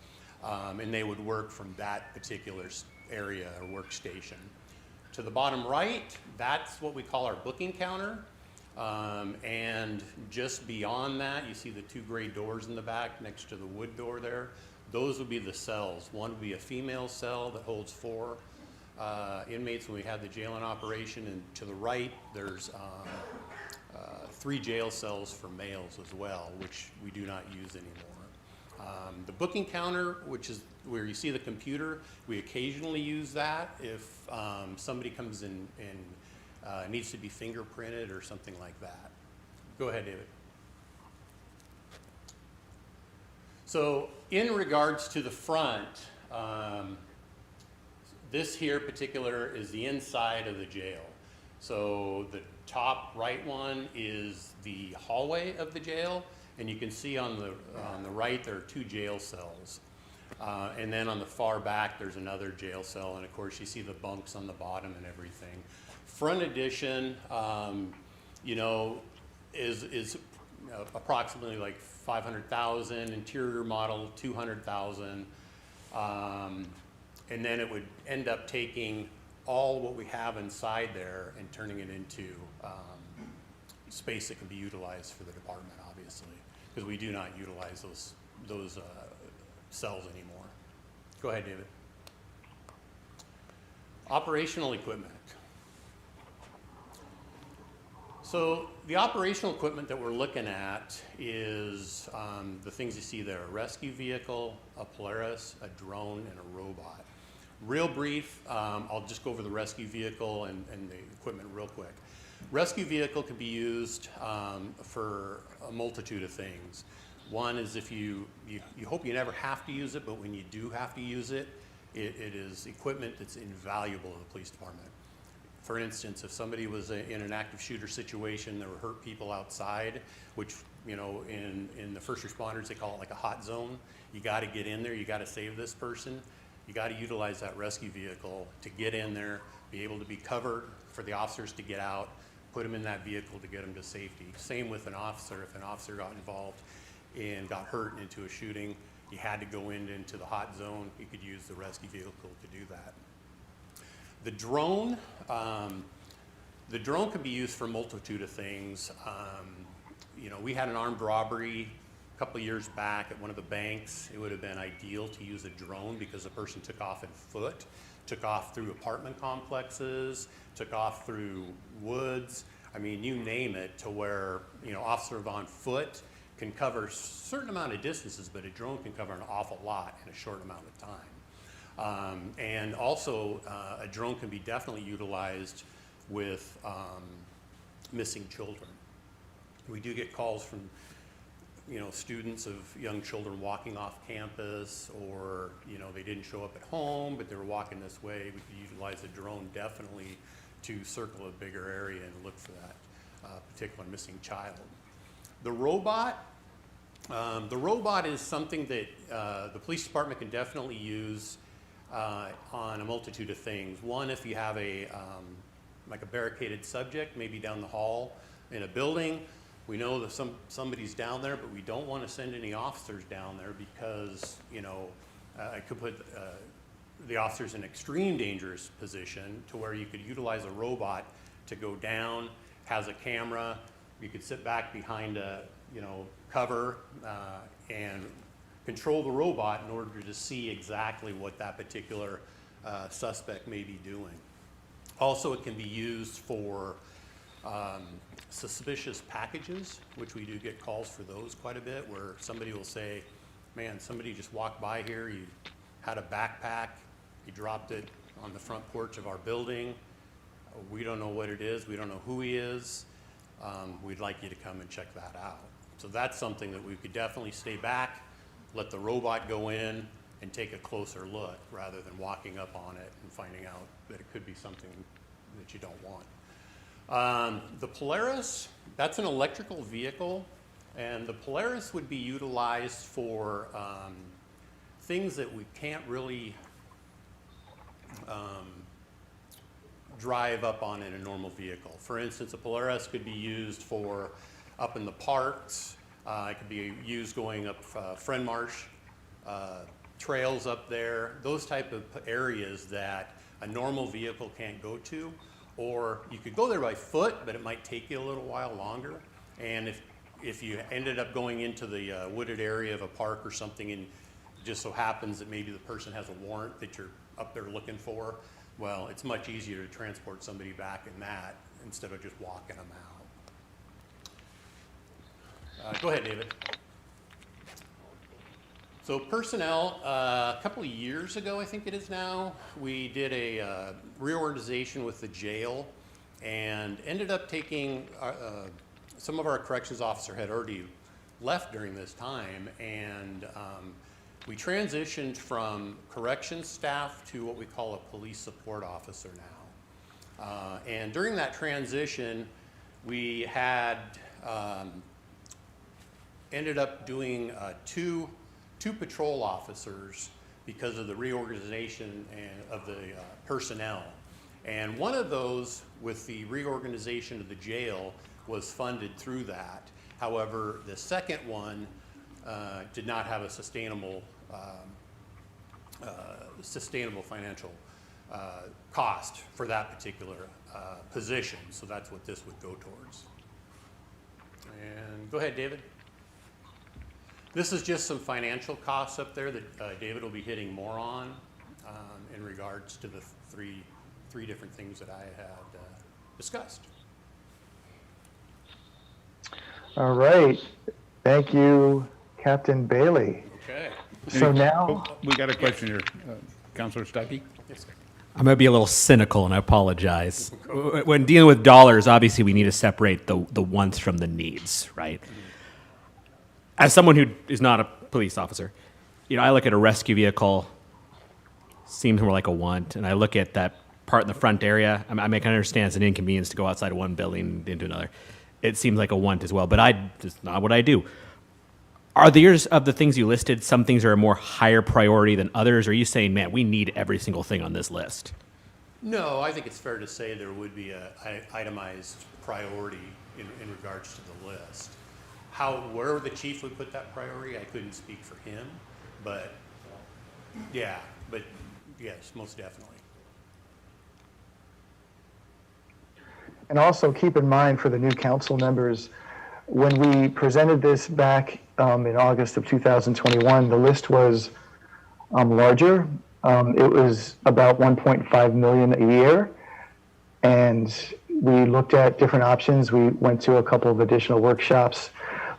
And they would work from that particular area or workstation. To the bottom right, that's what we call our booking counter. And just beyond that, you see the two gray doors in the back next to the wood door there. Those would be the cells. One would be a female cell that holds 4 inmates when we had the jail in operation. And to the right, there's 3 jail cells for males as well, which we do not use anymore. The booking counter, which is where you see the computer, we occasionally use that if somebody comes in and needs to be fingerprinted or something like that. Go ahead, David. So in regards to the front, this here particular is the inside of the jail. So the top right one is the hallway of the jail, and you can see on the right there are 2 jail cells. And then on the far back there's another jail cell, and of course you see the bunks on the bottom and everything. Front addition, you know, is approximately like $500,000, interior model $200,000, and then it would end up taking all what we have inside there and turning it into space that can be utilized for the department, obviously, because we do not utilize those cells anymore. Go ahead, David. Operational equipment. So the operational equipment that we're looking at is the things you see there: a rescue vehicle, a Polaris, a drone, and a robot. Real brief, I'll just go over the rescue vehicle and the equipment real quick. Rescue vehicle can be used for a multitude of things. One is if you hope you never have to use it, but when you do have to use it, it is equipment that's invaluable to the police department. For instance, if somebody was in an active shooter situation, there were hurt people outside, which, you know, in the first responders, they call it like a hot zone. You got to get in there, you got to save this person. You got to utilize that rescue vehicle to get in there, be able to be covered for the officers to get out, put them in that vehicle to get them to safety. Same with an officer. If an officer got involved and got hurt into a shooting, you had to go into the hot zone, you could use the rescue vehicle to do that. The drone can be used for a multitude of things. You know, we had an armed robbery a couple of years back at one of the banks. It would have been ideal to use a drone because the person took off on foot, took off through apartment complexes, took off through woods. I mean, you name it, to where, you know, officer on foot can cover a certain amount of distances, but a drone can cover an awful lot in a short amount of time. And also, a drone can be definitely utilized with missing children. We do get calls from, you know, students of young children walking off campus, or, you know, they didn't show up at home, but they were walking this way. We could utilize a drone definitely to circle a bigger area and look for that particular missing child. The robot is something that the police department can definitely use on a multitude of things. One, if you have like a barricaded subject, maybe down the hall in a building, we know that somebody's down there, but we don't want to send any officers down there because, you know, it could put the officers in an extreme dangerous position, to where you could utilize a robot to go down, has a camera, you could sit back behind a, you know, cover and control the robot in order to see exactly what that particular suspect may be doing. Also, it can be used for suspicious packages, which we do get calls for those quite a bit, where somebody will say, man, somebody just walked by here, you had a backpack, you dropped it on the front porch of our building, we don't know what it is, we don't know who he is, we'd like you to come and check that out. So that's something that we could definitely stay back, let the robot go in and take a closer look, rather than walking up on it and finding out that it could be something that you don't want. The Polaris, that's an electrical vehicle, and the Polaris would be utilized for things that we can't really drive up on in a normal vehicle. For instance, a Polaris could be used for up in the parks. It could be used going up Friend Marsh trails up there, those type of areas that a normal vehicle can't go to. Or you could go there by foot, but it might take you a little while longer. And if you ended up going into the wooded area of a park or something, and it just so happens that maybe the person has a warrant that you're up there looking for, well, it's much easier to transport somebody back in that instead of just walking them out. Go ahead, David. So personnel, a couple of years ago, I think it is now, we did a reorganization with the jail and ended up taking, some of our corrections officer had already left during this time, and we transitioned from corrections staff to what we call a police support officer now. And during that transition, we had ended up doing two patrol officers because of the reorganization of the personnel. And one of those, with the reorganization of the jail, was funded through that. However, the second one did not have a sustainable financial cost for that particular position. So that's what this would go towards. And go ahead, David. This is just some financial costs up there that David will be hitting more on in regards to the three different things that I had discussed. All right. Thank you, Captain Bailey. Okay. So now, Oh, we got a question here. Councilor Stuckey? I'm going to be a little cynical, and I apologize. When dealing with dollars, obviously we need to separate the wants from the needs, right? As someone who is not a police officer, I look at a rescue vehicle, seems more like a want, and I look at that part in the front area. I can understand it's an inconvenience to go outside of one building into another. It seems like a want as well, but it's not what I do. Are there's of the things you listed, some things are a more higher priority than others? Or are you saying, man, we need every single thing on this list? No, I think it's fair to say there would be a itemized priority in regards to the list. Where the chief would put that priority, I couldn't speak for him, but yes, most definitely. and also keep in mind for the new council members, when we presented this back in August of 2021, the list was larger. It was about 1.5 million a year. And we looked at different options. We went to a couple of additional workshops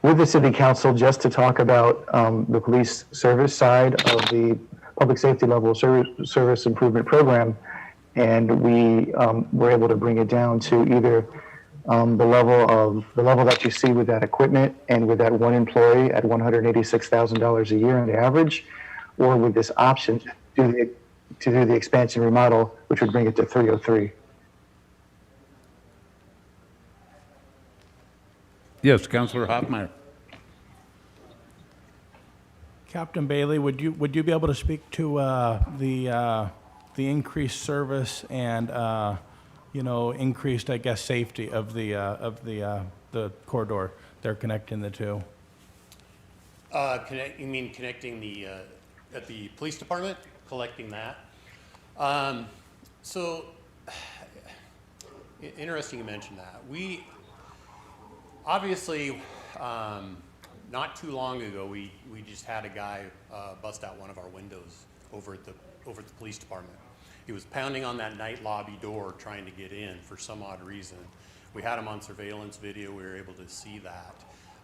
with the city council just to talk about the police service side of the public safety level service improvement program. And we were able to bring it down to either the level that you see with that equipment and with that one employee at $186,000 a year on the average, or with this option to do the expansion remodel, which would bring it to 303. Yes, Councilor Hoffmeyer. Captain Bailey, would you be able to speak to the increased service and increased, I guess, safety of the corridor they're connecting the two? You mean connecting at the police department, collecting that? Interesting you mentioned that. We obviously, not too long ago, we just had a guy bust out one of our windows over at the police department. He was pounding on that night lobby door trying to get in for some odd reason. We had him on surveillance video. We were able to see that.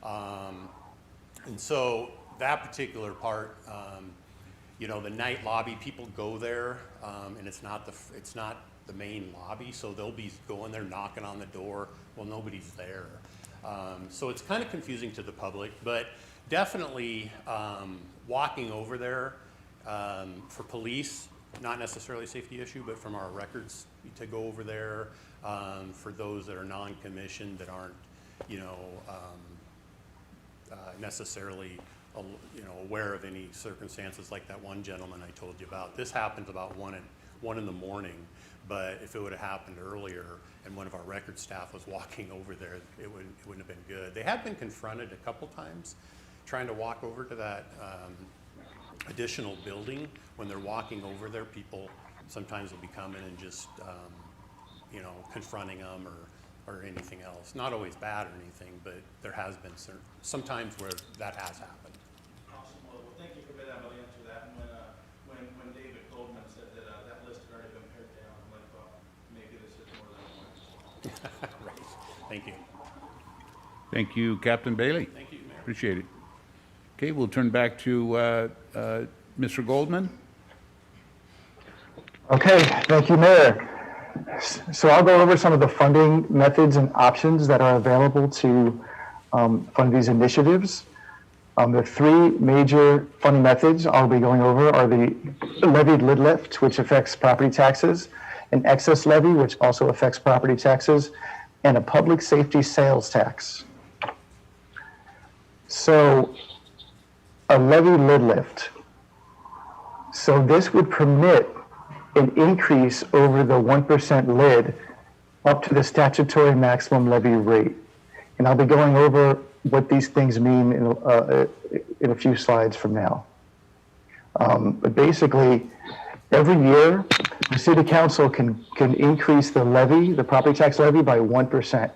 And so that particular part, the night lobby, people go there, and it's not the main lobby, so they'll be going there knocking on the door. Well, nobody's there. So it's kind of confusing to the public, but definitely walking over there for police, not necessarily a safety issue, but from our records to go over there for those that are non-commissioned that aren't, necessarily, aware of any circumstances like that one gentleman I told you about. This happens about 1 in the morning, but if it would have happened earlier and one of our record staff was walking over there, it wouldn't have been good. They have been confronted a couple times trying to walk over to that additional building. When they're walking over there, people sometimes will be coming and just, confronting them or anything else. Not always bad or anything, but there has been some times where that has happened. Awesome. Well, thank you for being able to answer that. And when David Goldman said that list had already been pared down, I'm like, well, maybe this is more than one. Right. Thank you. Thank you, Captain Bailey. Thank you, Mayor. Appreciate it. Okay, we'll turn back to Mr. Goldman. Okay, thank you, Mayor. So I'll go over some of the funding methods and options that are available to fund these initiatives. The three major funding methods I'll be going over are the levied lid lift, which affects property taxes, an excess levy, which also affects property taxes, and a public safety sales tax. So a levy lid lift. So this would permit an increase over the 1% lid up to the statutory maximum levy rate. And I'll be going over what these things mean in a few slides from now. But basically, every year, the city council can increase the levy, the property tax levy, by 1%.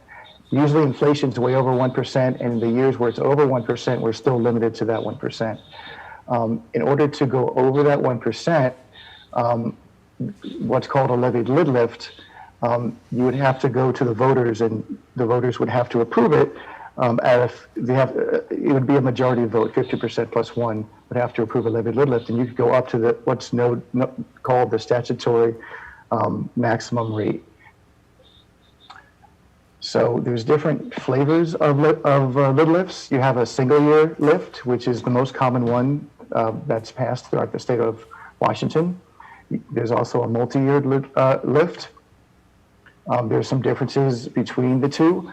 Usually inflation's way over 1%, and in the years where it's over 1%, we're still limited to that 1%. In order to go over that 1%, what's called a levied lid lift, you would have to go to the voters, and the voters would have to approve it. It would be a majority vote, 50% plus one would have to approve a levy lid lift, and you could go up to what's called the statutory maximum rate. So there's different flavors of lid lifts. You have a single year lift, which is the most common one that's passed throughout the state of Washington. There's also a multi-year lift. There's some differences between the two.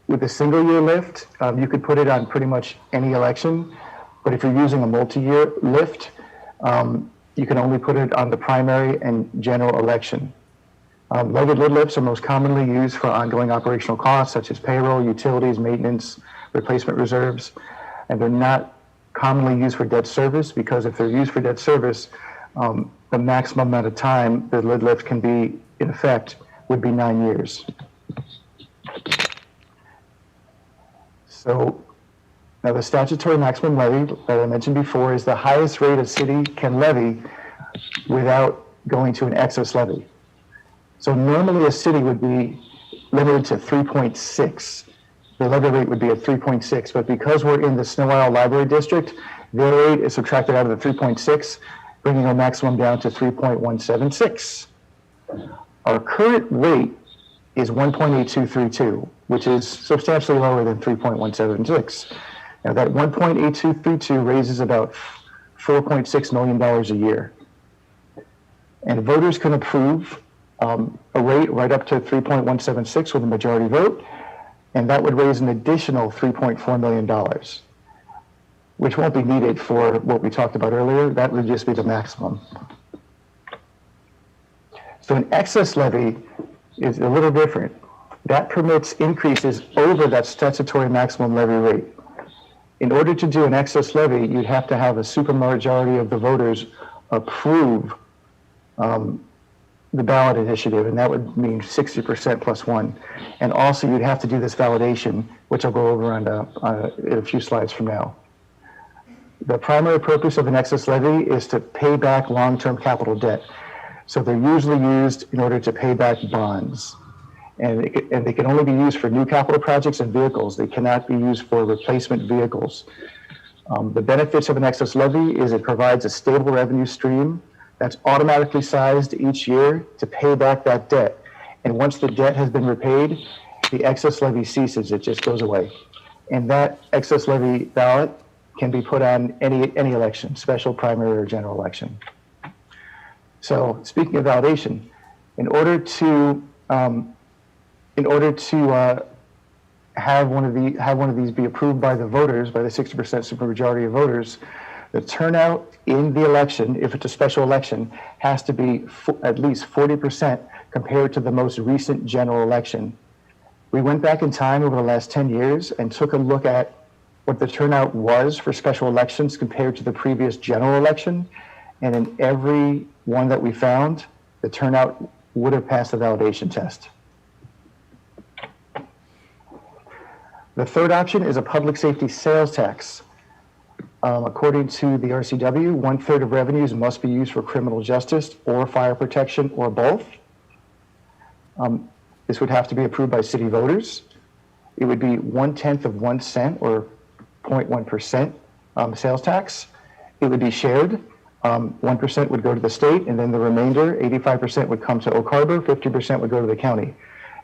With a single year lift, you could put it on pretty much any election, but if you're using a multi-year lift, you can only put it on the primary and general election. Levied lid lifts are most commonly used for ongoing operational costs such as payroll, utilities, maintenance, replacement reserves, and they're not commonly used for debt service, because if they're used for debt service, the maximum amount of time the lid lift can be in effect would be 9 years. So now the statutory maximum levy that I mentioned before is the highest rate a city can levy without going to an excess levy. So normally a city would be limited to 3.6. The levy rate would be at 3.6, but because we're in the Snow Isle Library District, their rate is subtracted out of the 3.6, bringing our maximum down to 3.176. Our current rate is 1.8232, which is substantially lower than 3.176. Now that 1.8232 raises about $4.6 million a year. And voters can approve a rate right up to 3.176 with a majority vote, and that would raise an additional $3.4 million, which won't be needed for what we talked about earlier. That would just be the maximum. So an excess levy is a little different. That permits increases over that statutory maximum levy rate. In order to do an excess levy, you'd have to have a supermajority of the voters approve the ballot initiative, and that would mean 60% plus one. And also you'd have to do this validation, which I'll go over in a few slides from now. The primary purpose of an excess levy is to pay back long-term capital debt. So they're usually used in order to pay back bonds. And they can only be used for new capital projects and vehicles. They cannot be used for replacement vehicles. The benefits of an excess levy is it provides a stable revenue stream that's automatically sized each year to pay back that debt. And once the debt has been repaid, the excess levy ceases, it just goes away. And that excess levy ballot can be put on any election, special, primary, or general election. So speaking of validation, in order to have one of these be approved by the voters, by the 60% supermajority of voters, the turnout in the election, if it's a special election, has to be at least 40% compared to the most recent general election. We went back in time over the last 10 years and took a look at what the turnout was for special elections compared to the previous general election. And in every one that we found, the turnout would have passed the validation test. The third option is a public safety sales tax. According to the RCW, 1/3 of revenues must be used for criminal justice or fire protection or both. This would have to be approved by city voters. It would be 1/10 of 1 cent or 0.1% sales tax. It would be shared. 1% would go to the state, and then the remainder, 85% would come to Oak Harbor, 50% would go to the county.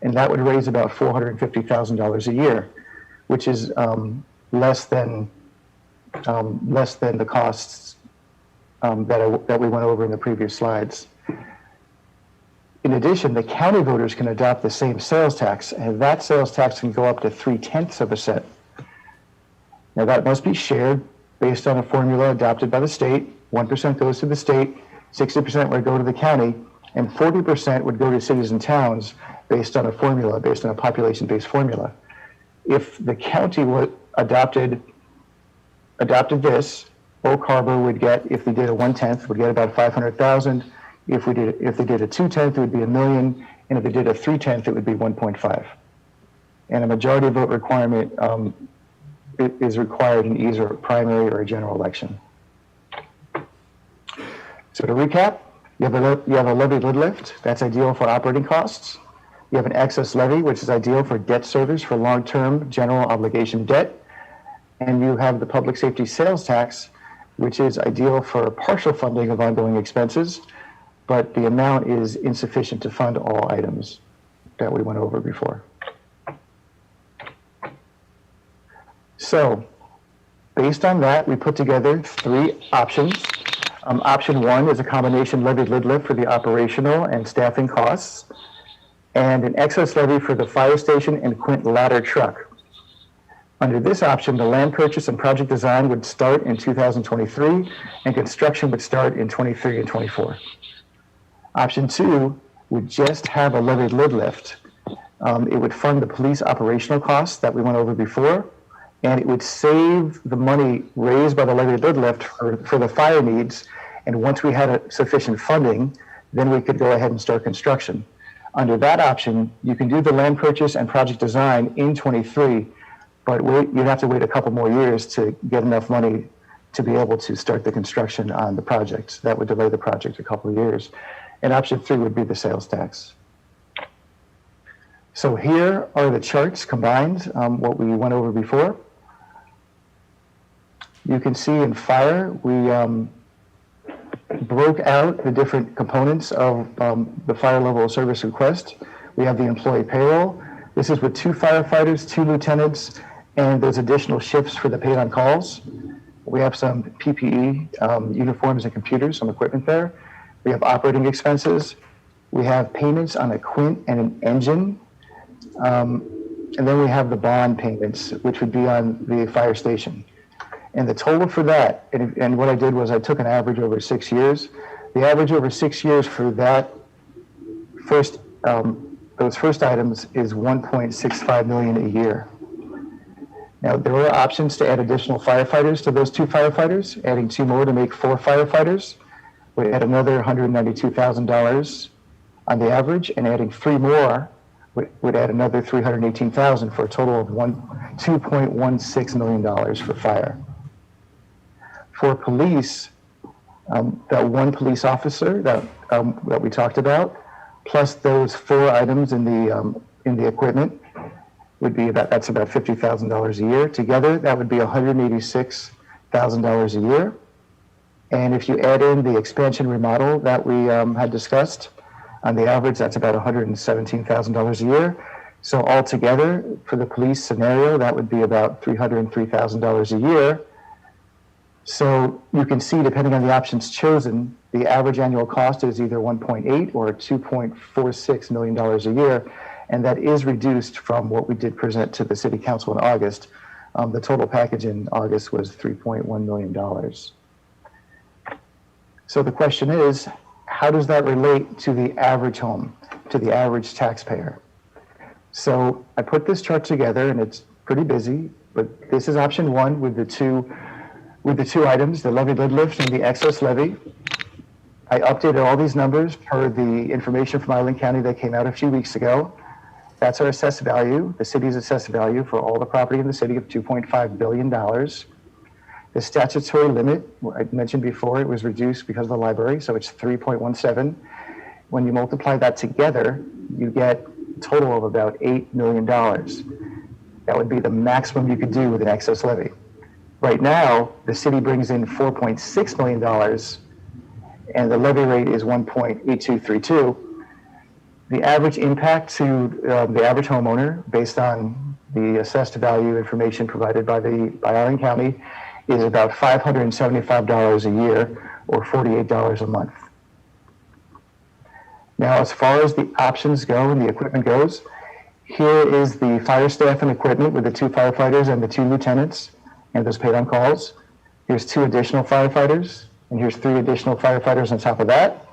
And that would raise about $450,000 a year, which is less than the costs that we went over in the previous slides. In addition, the county voters can adopt the same sales tax, and that sales tax can go up to 0.3 of a cent. Now that must be shared based on a formula adopted by the state. 1% goes to the state, 60% would go to the county, and 40% would go to cities and towns based on a formula, based on a population-based formula. If the county adopted this, Oak Harbor would get, if they did a 1/10, would get about 500,000. If they did a 2/10, it would be $1 million, and if they did a 3/10, it would be 1.5. And a majority vote requirement is required in either a primary or a general election. So to recap, you have a levy lid lift. That's ideal for operating costs. You have an excess levy, which is ideal for debt service for long-term general obligation debt. And you have the public safety sales tax, which is ideal for partial funding of ongoing expenses, but the amount is insufficient to fund all items that we went over before. So, based on that, we put together 3 options. Option 1 is a combination levy lid lift for the operational and staffing costs, and an excess levy for the fire station and Quint ladder truck. Under this option, the land purchase and project design would start in 2023, and construction would start in 23 and 24. Option 2 would just have a levy lid lift. It would fund the police operational costs that we went over before, and it would save the money raised by the levy lid lift for the fire needs. And once we had sufficient funding, then we could go ahead and start construction. Under that option, you can do the land purchase and project design in 23, but you'd have to wait a couple more years to get enough money to be able to start the construction on the project. That would delay the project a couple of years. And option 3 would be the sales tax. So here are the charts combined, what we went over before. You can see in fire, we broke out the different components of the fire level of service request. We have the employee payroll. This is with 2 firefighters, 2 lieutenants, and there's additional shifts for the paid on calls. We have some PPE, uniforms and computers, some equipment there. We have operating expenses. We have payments on a Quint and an engine. And then we have the bond payments, which would be on the fire station. And the total for that, and what I did was I took an average over 6 years. The average over 6 years for that those first items is $1.65 million a year. Now, there are options to add additional firefighters to those 2 firefighters, adding 2 more to make 4 firefighters. We add another $192,000 on the average, and adding 3 more would add another $318,000 for a total of $2.16 million for fire. For police, that 1 police officer that we talked about, plus those 4 items in the equipment, would be that's about $50,000 a year. Together, that would be $186,000 a year. And if you add in the expansion remodel that we had discussed, on the average, that's about $117,000 a year. So altogether, for the police scenario, that would be about $303,000 a year. So you can see, depending on the options chosen, the average annual cost is either $1.8 or $2.46 million a year, and that is reduced from what we did present to the City Council in August. The total package in August was $3.1 million. So the question is, how does that relate to the average home, to the average taxpayer? So I put this chart together, and it's pretty busy, but this is option 1 with the two items, the levy lid lift and the excess levy. I updated all these numbers per the information from Island County that came out a few weeks ago. That's our assessed value, the city's assessed value for all the property in the city of $2.5 billion. The statutory limit, I mentioned before, it was reduced because of the library, so it's 3.17. When you multiply that together, you get a total of about $8 million. That would be the maximum you could do with an excess levy. Right now, the city brings in $4.6 million, and the levy rate is 1.8232. The average impact to the average homeowner, based on the assessed value information provided by Island County, is about $575 a year, or $48 a month. Now, as far as the options go and the equipment goes, here is the fire staff and equipment with the 2 firefighters and the 2 lieutenants, and those paid on calls. Here's 2 additional firefighters, and here's 3 additional firefighters on top of that.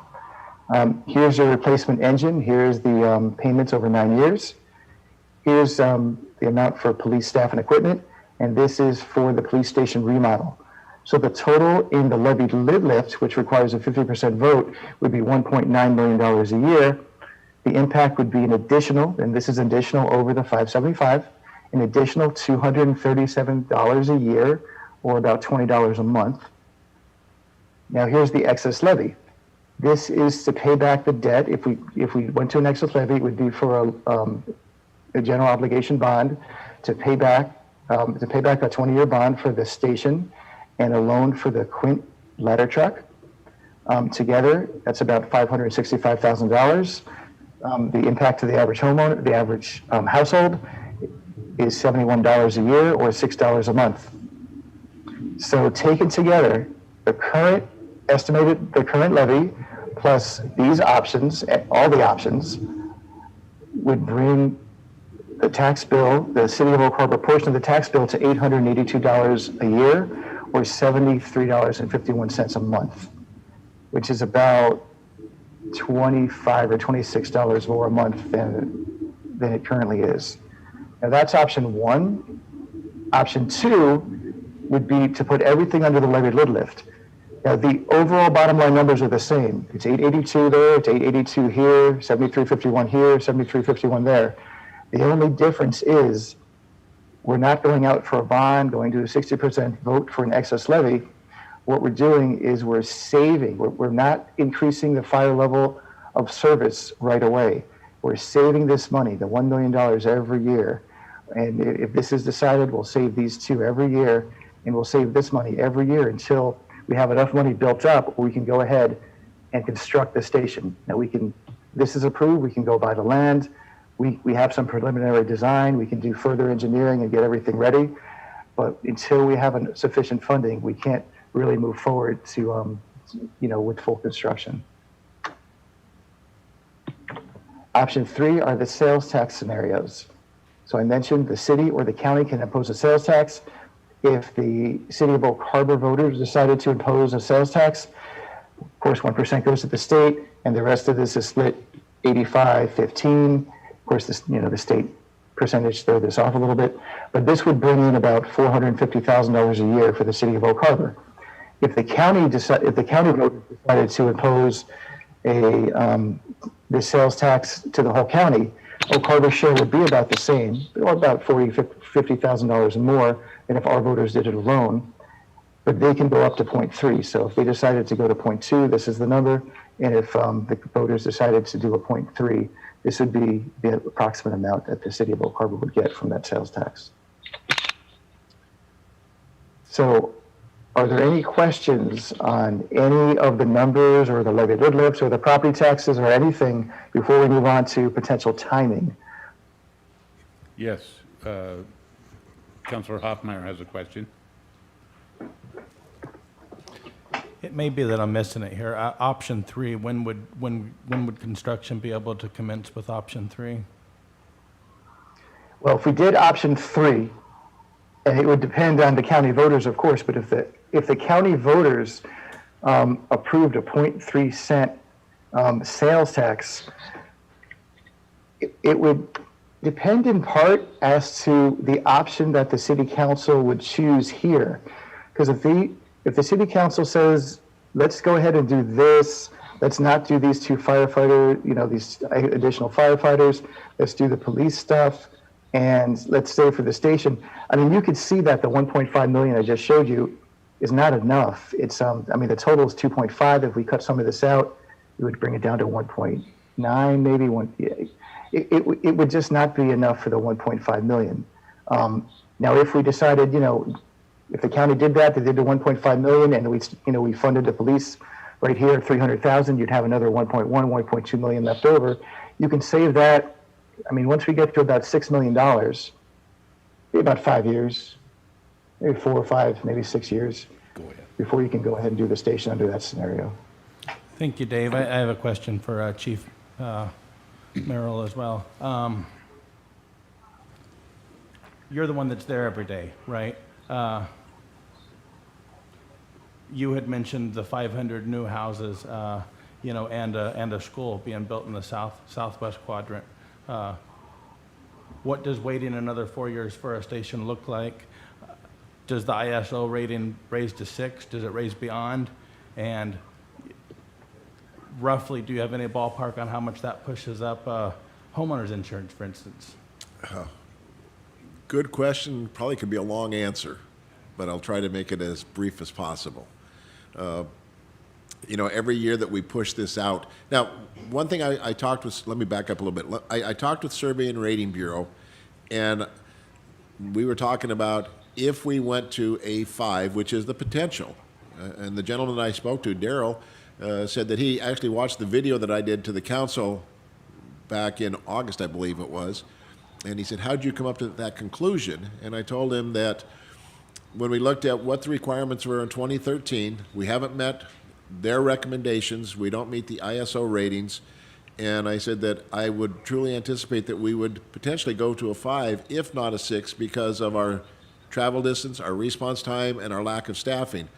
Here's your replacement engine. Here's the payments over 9 years. Here's the amount for police staff and equipment, and this is for the police station remodel. So the total in the levy lid lift, which requires a 50% vote, would be $1.9 million a year. The impact would be an additional, and this is additional over the 575, an additional $237 a year, or about $20 a month. Now here's the excess levy. This is to pay back the debt. If we went to an excess levy, it would be for a general obligation bond to pay back a 20-year bond for the station and a loan for the Quint ladder truck. Together, that's about $565,000. The impact to the average homeowner, the average household, is $71 a year or $6 a month. So taken together, the current levy plus these options, all the options, would bring the tax bill, the City of Oak Harbor portion of the tax bill, to $882 a year or $73.51 a month, which is about $25 or $26 more a month than it currently is. Now that's option one. Option two would be to put everything under the levy lid lift. Now the overall bottom line numbers are the same. It's 882 there, it's 882 here, 7351 here, 7351 there. The only difference is we're not going out for a bond, going to a 60% vote for an excess levy. What we're doing is we're saving. We're not increasing the fire level of service right away. We're saving this money, the $1 million every year. And if this is decided, we'll save these two every year, and we'll save this money every year until we have enough money built up where we can go ahead and construct the station. Now this is approved, we can go buy the land. We have some preliminary design, we can do further engineering and get everything ready. But until we have sufficient funding, we can't really move forward to, with full construction. Option three are the sales tax scenarios. So I mentioned the city or the county can impose a sales tax. If the City of Oak Harbor voters decided to impose a sales tax, of course, 1% goes to the state, and the rest of this is split 85-15. Of course, the state percentage throw this off a little bit, but this would bring in about $450,000 a year for the City of Oak Harbor. If the county voters decided to impose the sales tax to the whole county, Oak Harbor's share would be about the same, or about $50,000 more than if our voters did it alone. But they can go up to 0.3. So if they decided to go to 0.2, this is the number. And if the voters decided to do a 0.3, this would be the approximate amount that the City of Oak Harbor would get from that sales tax. So are there any questions on any of the numbers or the levy lid lifts or the property taxes or anything before we move on to potential timing? Yes. Councilor Hoffmeyer has a question. It may be that I'm missing it here. Option three, when would construction be able to commence with option three? Well, if we did option three, and it would depend on the county voters, of course, but if the county voters approved a 0.3 cent sales tax, it would depend in part as to the option that the city council would choose here. Because if the city council says, let's go ahead and do this, let's not do these two these additional firefighters, let's do the police stuff, and let's stay for the station. I mean, you could see that the 1.5 million I just showed you is not enough. It's, the total is 2.5. If we cut some of this out, it would bring it down to 1.9, maybe one. It would just not be enough for the 1.5 million. Now, if we decided, if the county did that, they did the 1.5 million, and we funded the police right here at 300,000, you'd have another 1.2 million left over. You can save that. I mean, once we get to about $6 million, be about 5 years, maybe 4 or 5, maybe 6 years before you can go ahead and do the station under that scenario. Thank you, Dave. I have a question for Chief Merrill as well. You're the one that's there every day, right? You had mentioned the 500 new houses, and a school being built in the southwest quadrant. What does waiting another 4 years for a station look like? Does the ISO rating raise to 6? Does it raise beyond? And roughly, do you have any ballpark on how much that pushes up homeowners insurance, for instance? Good question. Probably could be a long answer, but I'll try to make it as brief as possible. every year that we push this out. Now, one thing I talked with, let me back up a little bit. I talked with Survey and Rating Bureau, and we were talking about if we went to a 5, which is the potential. And the gentleman that I spoke to, Daryl, said that he actually watched the video that I did to the council back in August, I believe it was. And he said, how'd you come up to that conclusion? And I told him that when we looked at what the requirements were in 2013, we haven't met their recommendations. We don't meet the ISO ratings. And I said that I would truly anticipate that we would potentially go to a 5, if not a 6, because of our travel distance, our response time, and our lack of staffing.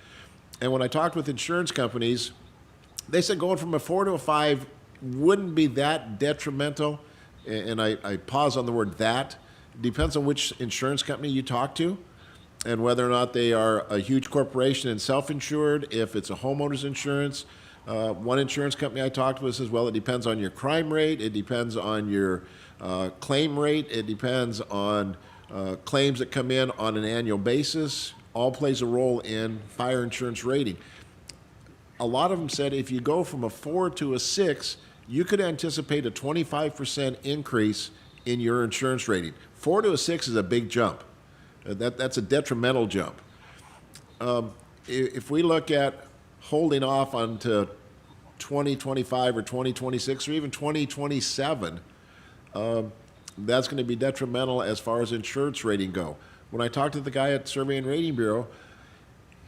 And when I talked with insurance companies, they said going from a 4 to a 5 wouldn't be that detrimental. And I pause on the word that. It depends on which insurance company you talk to and whether or not they are a huge corporation and self-insured, if it's a homeowner's insurance. One insurance company I talked with says, well, it depends on your crime rate, it depends on your claim rate, it depends on claims that come in on an annual basis, all plays a role in fire insurance rating. A lot of them said if you go from a 4 to a 6, you could anticipate a 25% increase in your insurance rating. 4 to a 6 is a big jump. That's a detrimental jump. If we look at holding off onto 2025 or 2026 or even 2027, that's going to be detrimental as far as insurance rating go. When I talked to the guy at Survey and Rating Bureau,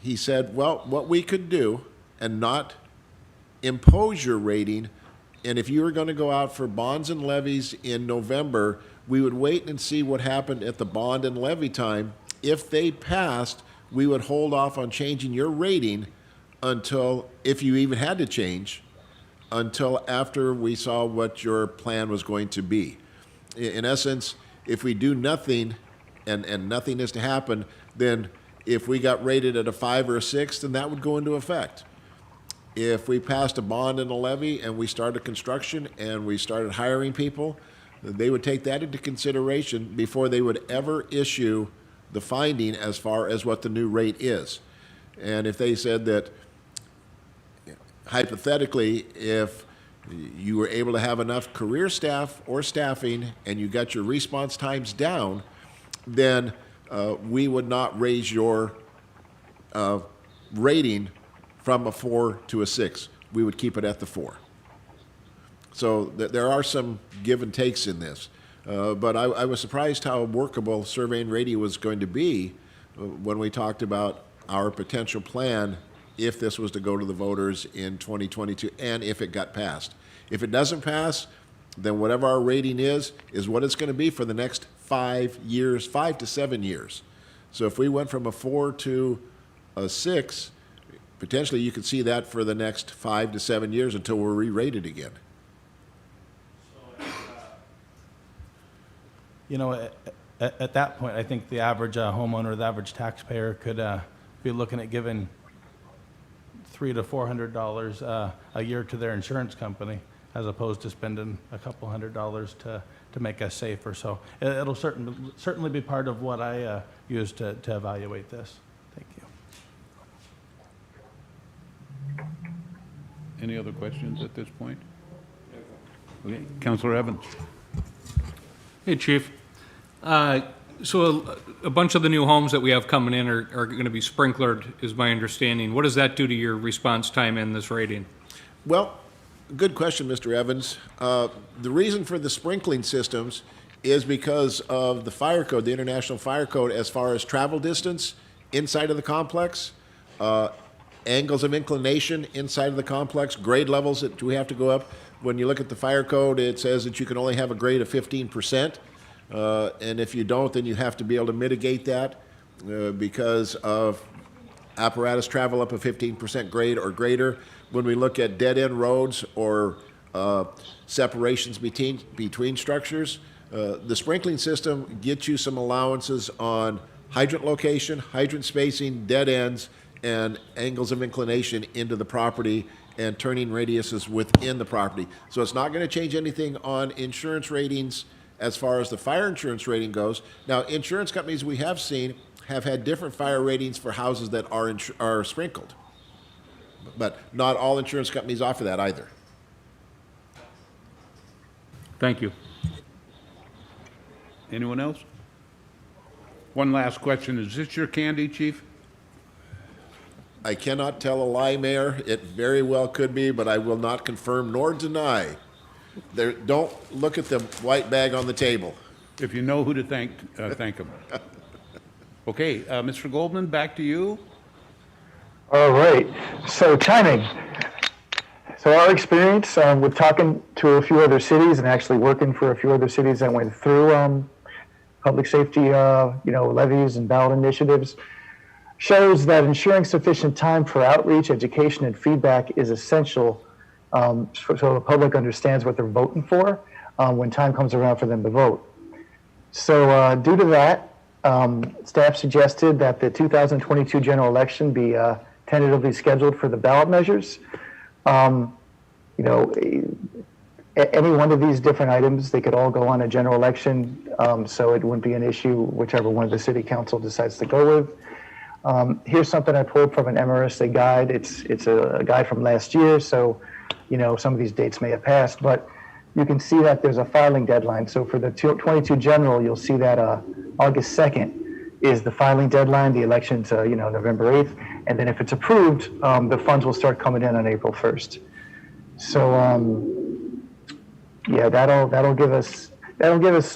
he said, well, what we could do and not impose your rating, and if you were going to go out for bonds and levies in November, we would wait and see what happened at the bond and levy time. If they passed, we would hold off on changing your rating until, if you even had to change, until after we saw what your plan was going to be. In essence, if we do nothing and nothing is to happen, then if we got rated at a 5 or a 6, then that would go into effect. If we passed a bond and a levy and we started construction and we started hiring people, they would take that into consideration before they would ever issue the finding as far as what the new rate is. And if they said that, hypothetically, if you were able to have enough career staff or staffing and you got your response times down, then we would not raise your rating from a 4 to a 6. We would keep it at the 4. So there are some give and takes in this. But I was surprised how workable Survey and Rating was going to be when we talked about our potential plan if this was to go to the voters in 2022 and if it got passed. If it doesn't pass, then whatever our rating is what it's going to be for the next 5 years, 5 to 7 years. So if we went from a 4 to a 6, potentially you could see that for the next 5 to 7 years until we're re-rated again. At that point, I think the average homeowner, the average taxpayer could be looking at giving $300 to $400 a year to their insurance company, as opposed to spending a couple $100 to make us safer. So it'll certainly be part of what I use to evaluate this. Thank you. Any other questions at this point? Okay, Councilor Evans. Hey, Chief. So a bunch of the new homes that we have coming in are going to be sprinklered, is my understanding. What does that do to your response time in this rating? Well, good question, Mr. Evans. The reason for the sprinkling systems is because of the fire code, the International Fire Code, as far as travel distance inside of the complex, angles of inclination inside of the complex, grade levels that we have to go up. When you look at the fire code, it says that you can only have a grade of 15%. And if you don't, then you have to be able to mitigate that because of apparatus travel up a 15% grade or greater. When we look at dead-end roads or separations between structures, the sprinkling system gets you some allowances on hydrant location, hydrant spacing, dead ends, and angles of inclination into the property and turning radiuses within the property. So it's not going to change anything on insurance ratings as far as the fire insurance rating goes. Now, insurance companies we have seen have had different fire ratings for houses that are sprinkled. But not all insurance companies offer that either. Thank you. Anyone else? One last question. Is this your candy, Chief? I cannot tell a lie, Mayor. It very well could be, but I will not confirm nor deny. Don't look at the white bag on the table. If you know who to thank, thank him. Okay, Mr. Goldman, back to you. All right, so timing. So our experience with talking to a few other cities and actually working for a few other cities that went through public safety, levies and ballot initiatives shows that ensuring sufficient time for outreach, education, and feedback is essential so the public understands what they're voting for when time comes around for them to vote. So due to that, staff suggested that the 2022 general election be tentatively scheduled for the ballot measures. Any one of these different items, they could all go on a general election, so it wouldn't be an issue whichever one the city council decides to go with. Here's something I pulled from an MRSA guide. It's a guide from last year, so some of these dates may have passed, but you can see that there's a filing deadline. So for the 22 general, you'll see that August 2nd is the filing deadline. The election's November 8th, and then if it's approved, the funds will start coming in on April 1st. So that'll give us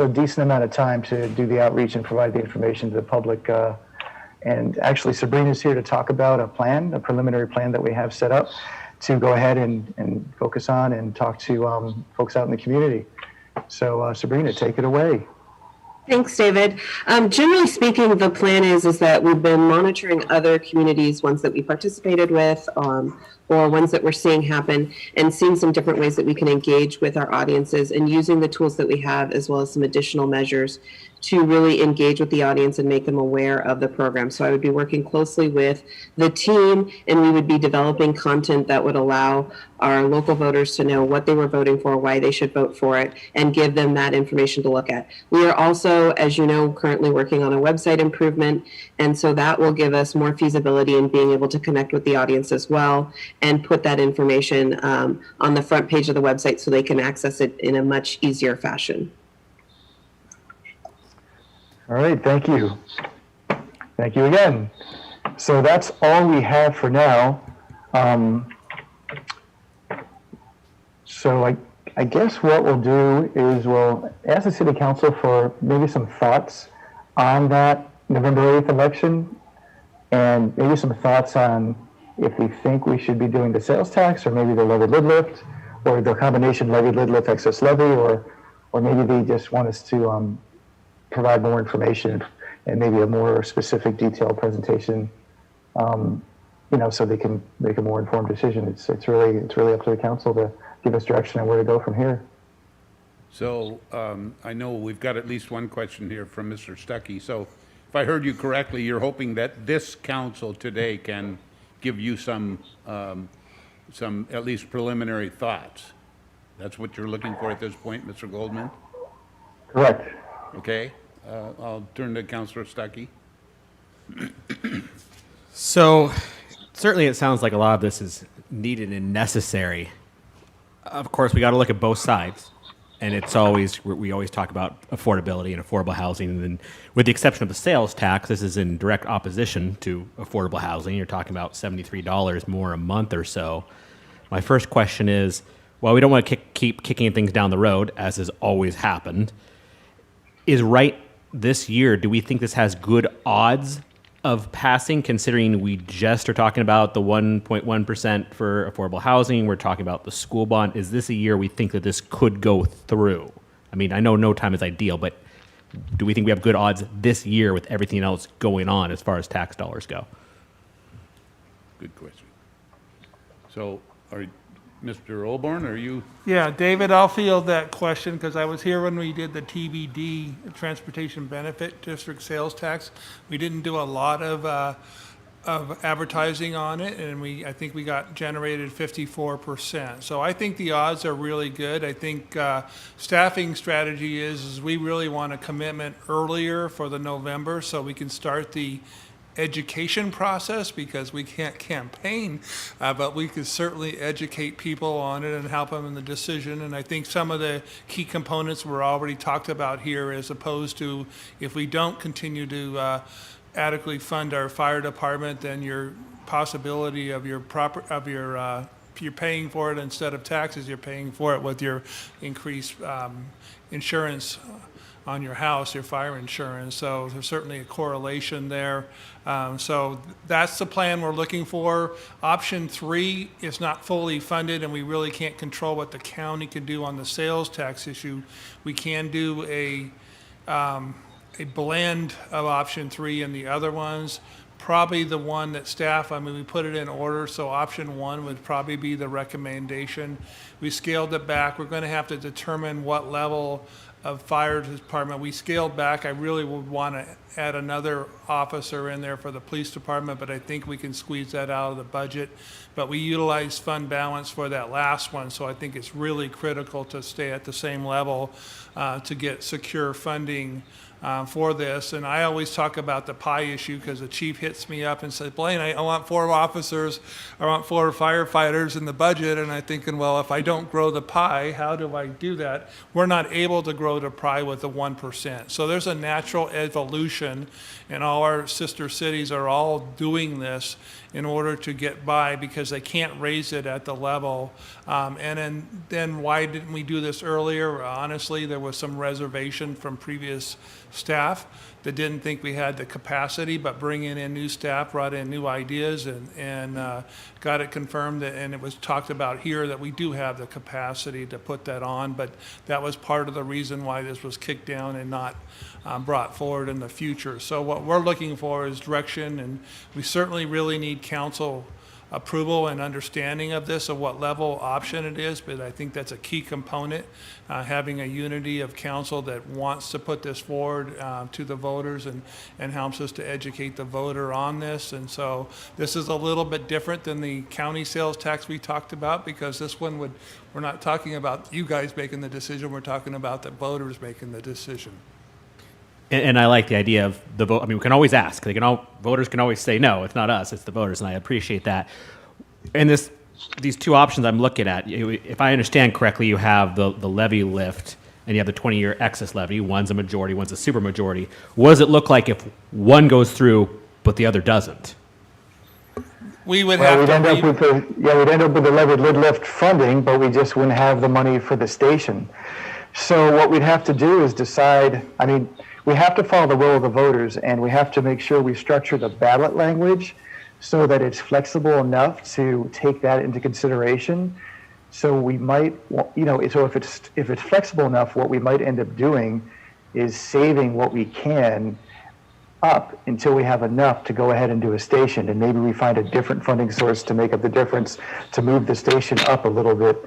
a decent amount of time to do the outreach and provide the information to the public. And actually, Sabrina's here to talk about a preliminary plan that we have set up to go ahead and focus on and talk to folks out in the community. So Sabrina, take it away. Thanks, David. Generally speaking, the plan is that we've been monitoring other communities, ones that we participated with, or ones that we're seeing happen, and seeing some different ways that we can engage with our audiences and using the tools that we have, as well as some additional measures to really engage with the audience and make them aware of the program. So I would be working closely with the team, and we would be developing content that would allow our local voters to know what they were voting for, why they should vote for it, and give them that information to look at. We are also, as you know, currently working on a website improvement, and so that will give us more feasibility in being able to connect with the audience as well and put that information on the front page of the website so they can access it in a much easier fashion. All right, thank you. Thank you again. So that's all we have for now. So I guess what we'll do is we'll ask the city council for maybe some thoughts on that November 8th election, and maybe some thoughts on if we think we should be doing the sales tax, or maybe the levy lid lift, or the combination levy lid lift excess levy, or maybe they just want us to provide more information and maybe a more specific, detailed presentation, so they can make a more informed decision. It's really up to the council to give us direction on where to go from here. So I know we've got at least one question here from Mr. Stuckey. So if I heard you correctly, you're hoping that this council today can give you some at least preliminary thoughts. That's what you're looking for at this point, Mr. Goldman? Correct. Okay. I'll turn to Councilor Stuckey. So certainly it sounds like a lot of this is needed and necessary. Of course, we got to look at both sides. And we always talk about affordability and affordable housing. And then with the exception of the sales tax, this is in direct opposition to affordable housing. You're talking about $73 more a month or so. My first question is, well, we don't want to keep kicking things down the road, as has always happened. Is right this year, do we think this has good odds of passing, considering we just are talking about the 1.1% for affordable housing? We're talking about the school bond. Is this a year we think that this could go through? I mean, I know no time is ideal, but do we think we have good odds this year with everything else going on as far as tax dollars go? Good question. So, Mr. Olborn, are you? Yeah, David, I'll field that question because I was here when we did the TBD, Transportation Benefit District Sales Tax. We didn't do a lot of advertising on it, and I think we got generated 54%. So I think the odds are really good. I think staffing strategy is we really want a commitment earlier for the November so we can start the education process because we can't campaign, but we could certainly educate people on it and help them in the decision. And I think some of the key components were already talked about here, as opposed to if we don't continue to adequately fund our fire department, then your possibility of your you're paying for it instead of taxes, you're paying for it with your increased insurance on your house, your fire insurance. So there's certainly a correlation there. So that's the plan we're looking for. Option 3 is not fully funded, and we really can't control what the county can do on the sales tax issue. We can do a blend of option 3 and the other ones. Probably the one that staff, we put it in order, so option 1 would probably be the recommendation. We scaled it back. We're going to have to determine what level of fire department. We scaled back. I really would want to add another officer in there for the police department, but I think we can squeeze that out of the budget. But we utilized fund balance for that last one, so I think it's really critical to stay at the same level to get secure funding for this. And I always talk about the pie issue because the chief hits me up and says, Blaine, I want 4 officers, I want 4 firefighters in the budget. And I'm thinking, well, if I don't grow the pie, how do I do that? We're not able to grow the pie with the 1%. So there's a natural evolution, and all our sister cities are all doing this in order to get by because they can't raise it at the level. And then why didn't we do this earlier? Honestly, there was some reservation from previous staff that didn't think we had the capacity, but bringing in new staff brought in new ideas and got it confirmed, and it was talked about here that we do have the capacity to put that on, but that was part of the reason why this was kicked down and not brought forward in the future. So what we're looking for is direction, and we certainly really need council approval and understanding of this, of what level option it is, but I think that's a key component, having a unity of council that wants to put this forward to the voters and helps us to educate the voter on this. And so this is a little bit different than the county sales tax we talked about, because this one we're not talking about you guys making the decision, we're talking about the voters making the decision. And I like the idea of the vote. We can always ask. Voters can always say, no, it's not us, it's the voters, and I appreciate that. And these 2 options I'm looking at, if I understand correctly, you have the levy lift and you have the 20-year excess levy. One's a majority, one's a supermajority. What does it look like if one goes through but the other doesn't? We would Well, have we'd to end up with the levy lid lift funding, but we just wouldn't have the money for the station. So what we'd have to do is decide, we have to follow the will of the voters, and we have to make sure we structure the ballot language so that it's flexible enough to take that into consideration. So we might, so if it's flexible enough, what we might end up doing is saving what we can up until we have enough to go ahead and do a station, and maybe we find a different funding source to make up the difference to move the station up a little bit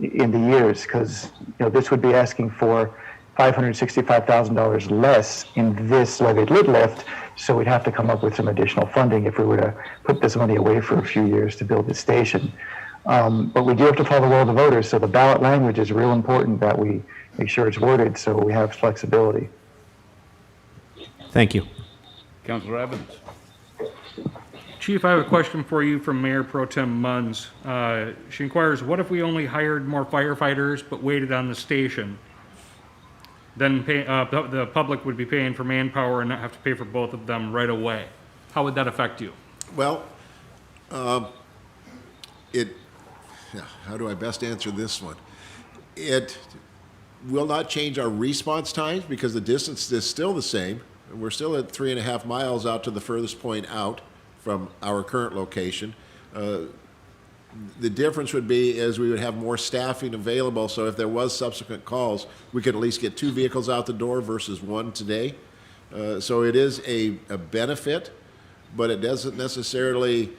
in the years, because this would be asking for $565,000 less in this levied lid lift, so we'd have to come up with some additional funding if we were to put this money away for a few years to build this station. But we do have to follow the will of the voters, so the ballot language is real important that we make sure it's worded so we have flexibility. Thank you. Councilor Evans. Chief, I have a question for you from Mayor Pro Tem Munns. She inquires, what if we only hired more firefighters but waited on the station? Then the public would be paying for manpower and not have to pay for both of them right away. How would that affect you? Well, how do I best answer this one? It will not change our response times because the distance is still the same. We're still at 3.5 miles out to the furthest point out from our current location. The difference would be is we would have more staffing available, so if there was subsequent calls, we could at least get 2 vehicles out the door versus 1 today. So it is a benefit, but it doesn't necessarily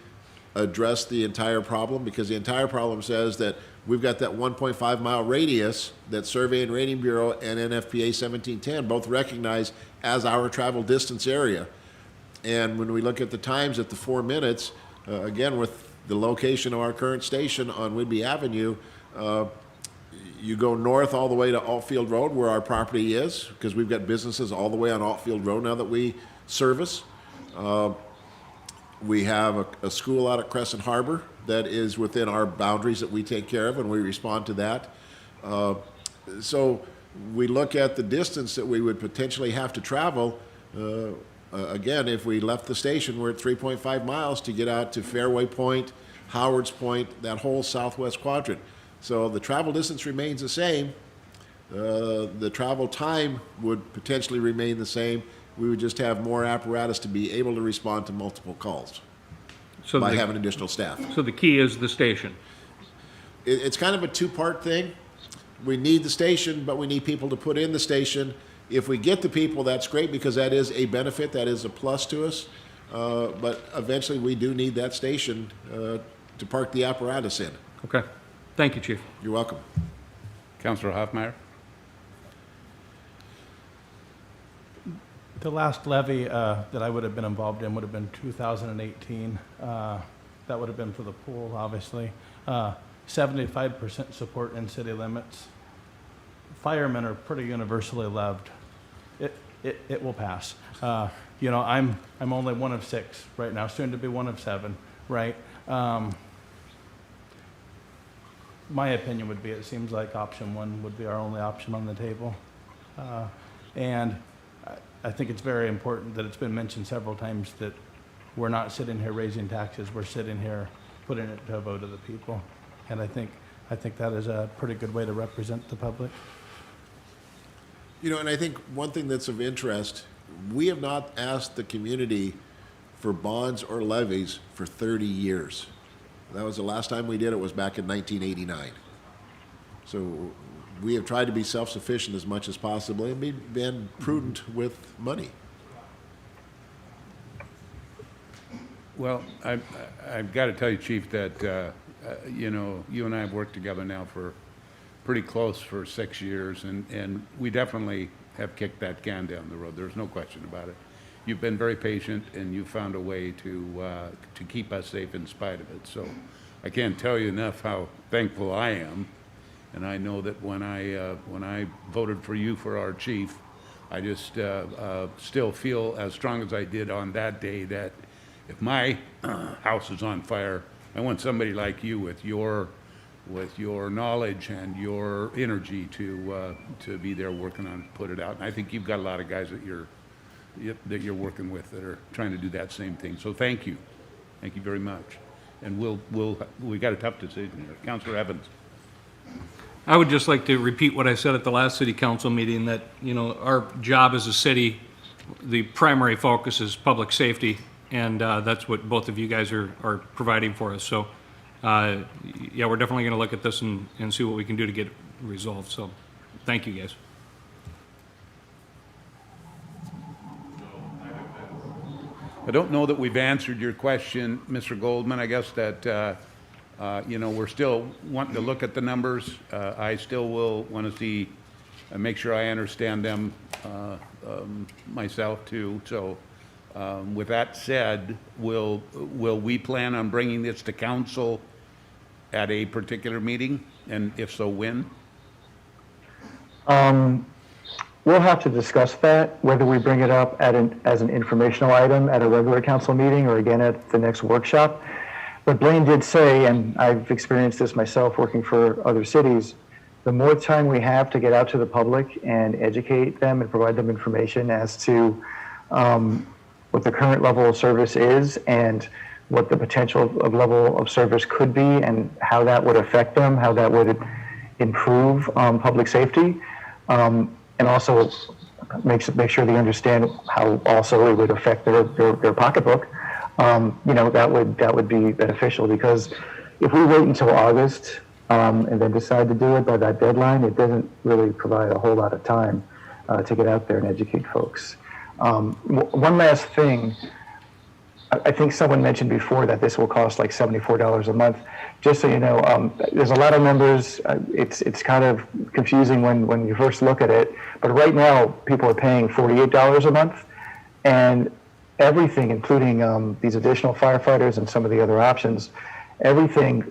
address the entire problem, because the entire problem says that we've got that 1.5 mile radius that Survey and Rating Bureau and NFPA 1710 both recognize as our travel distance area. And when we look at the times at the 4 minutes, again, with the location of our current station on Whidbey Avenue, you go north all the way to Altfield Road where our property is, because we've got businesses all the way on Altfield Road now that we service. We have a school out at Crescent Harbor that is within our boundaries that we take care of, and we respond to that. So we look at the distance that we would potentially have to travel. Again, if we left the station, we're at 3.5 miles to get out to Fairway Point, Howard's Point, that whole southwest quadrant. So the travel distance remains the same. The travel time would potentially remain the same. We would just have more apparatus to be able to respond to multiple calls So by the, having additional staff. so the key is the station. It's kind of a two-part thing. We need the station, but we need people to put in the station. If we get the people, that's great, because that is a benefit, that is a plus to us. But eventually, we do need that station to park the apparatus in. Okay. Thank you, Chief. You're welcome. Councillor Hoffmeyer? The last levy that I would have been involved in would have been 2018. That would have been for the pool, obviously. 75% support in city limits. Firemen are pretty universally loved. It will pass. You know, I'm only one of 6 right now, soon to be one of 7, right? My opinion would be it seems like option 1 would be our only option on the table. And I think it's very important that it's been mentioned several times that we're not sitting here raising taxes, we're sitting here putting it to a vote of the people. And I think that is a pretty good way to represent the public. You know, and I think one thing that's of interest, we have not asked the community for bonds or levies for 30 years. That was the last time we did it, was back in 1989. So we have tried to be self-sufficient as much as possible and been prudent with money. Well, I've got to tell you, Chief, that, you know, you and I have worked together now for pretty close for 6 years, and we definitely have kicked that can down the road. There's no question about it. You've been very patient, and you found a way to keep us safe in spite of it. So I can't tell you enough how thankful I am. And I know that when I voted for you for our chief, I just still feel as strong as I did on that day that if my house is on fire, I want somebody like you with your knowledge and your energy to be there working on put it out. And I think you've got a lot of guys that you're working with that are trying to do that same thing. So thank you very much. And we got a tough decision here. Councillor Evans. I would just like to repeat what I said at the last city council meeting, that, you know, our job as a city, the primary focus is public safety, and that's what both of you guys are providing for us. So, yeah, we're definitely going to look at this and see what we can do to get it resolved. So, thank you, guys. I don't know that we've answered your question, Mr. Goldman. I guess that, you know, we're still wanting to look at the numbers. I still will want to see, make sure I understand them myself too. So with that said, will we plan on bringing this to council at a particular meeting? And if so, when? We'll have to discuss that, whether we bring it up as an informational item at a regular council meeting or again at the next workshop. But Blaine did say, and I've experienced this myself working for other cities, the more time we have to get out to the public and educate them and provide them information as to what the current level of service is and what the potential of level of service could be and how that would affect them, how that would improve public safety. And also make sure they understand how also it would affect their pocketbook. You know, that would be beneficial, because if we wait until August and then decide to do it by that deadline, it doesn't really provide a whole lot of time to get out there and educate folks. One last thing. I think someone mentioned before that this will cost like $74 a month. Just so you know, there's a lot of numbers. It's kind of confusing when you first look at it. But right now, people are paying $48 a month, and everything, including these additional firefighters and some of the other options, everything,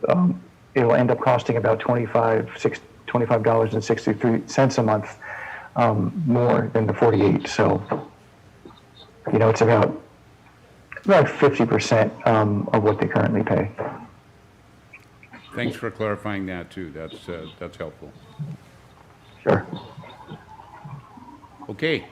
it will end up costing about $25.63 a month more than the 48. So, you know, it's about about 50% of what they currently pay. Thanks for clarifying that, too. That's helpful. Sure. Okay.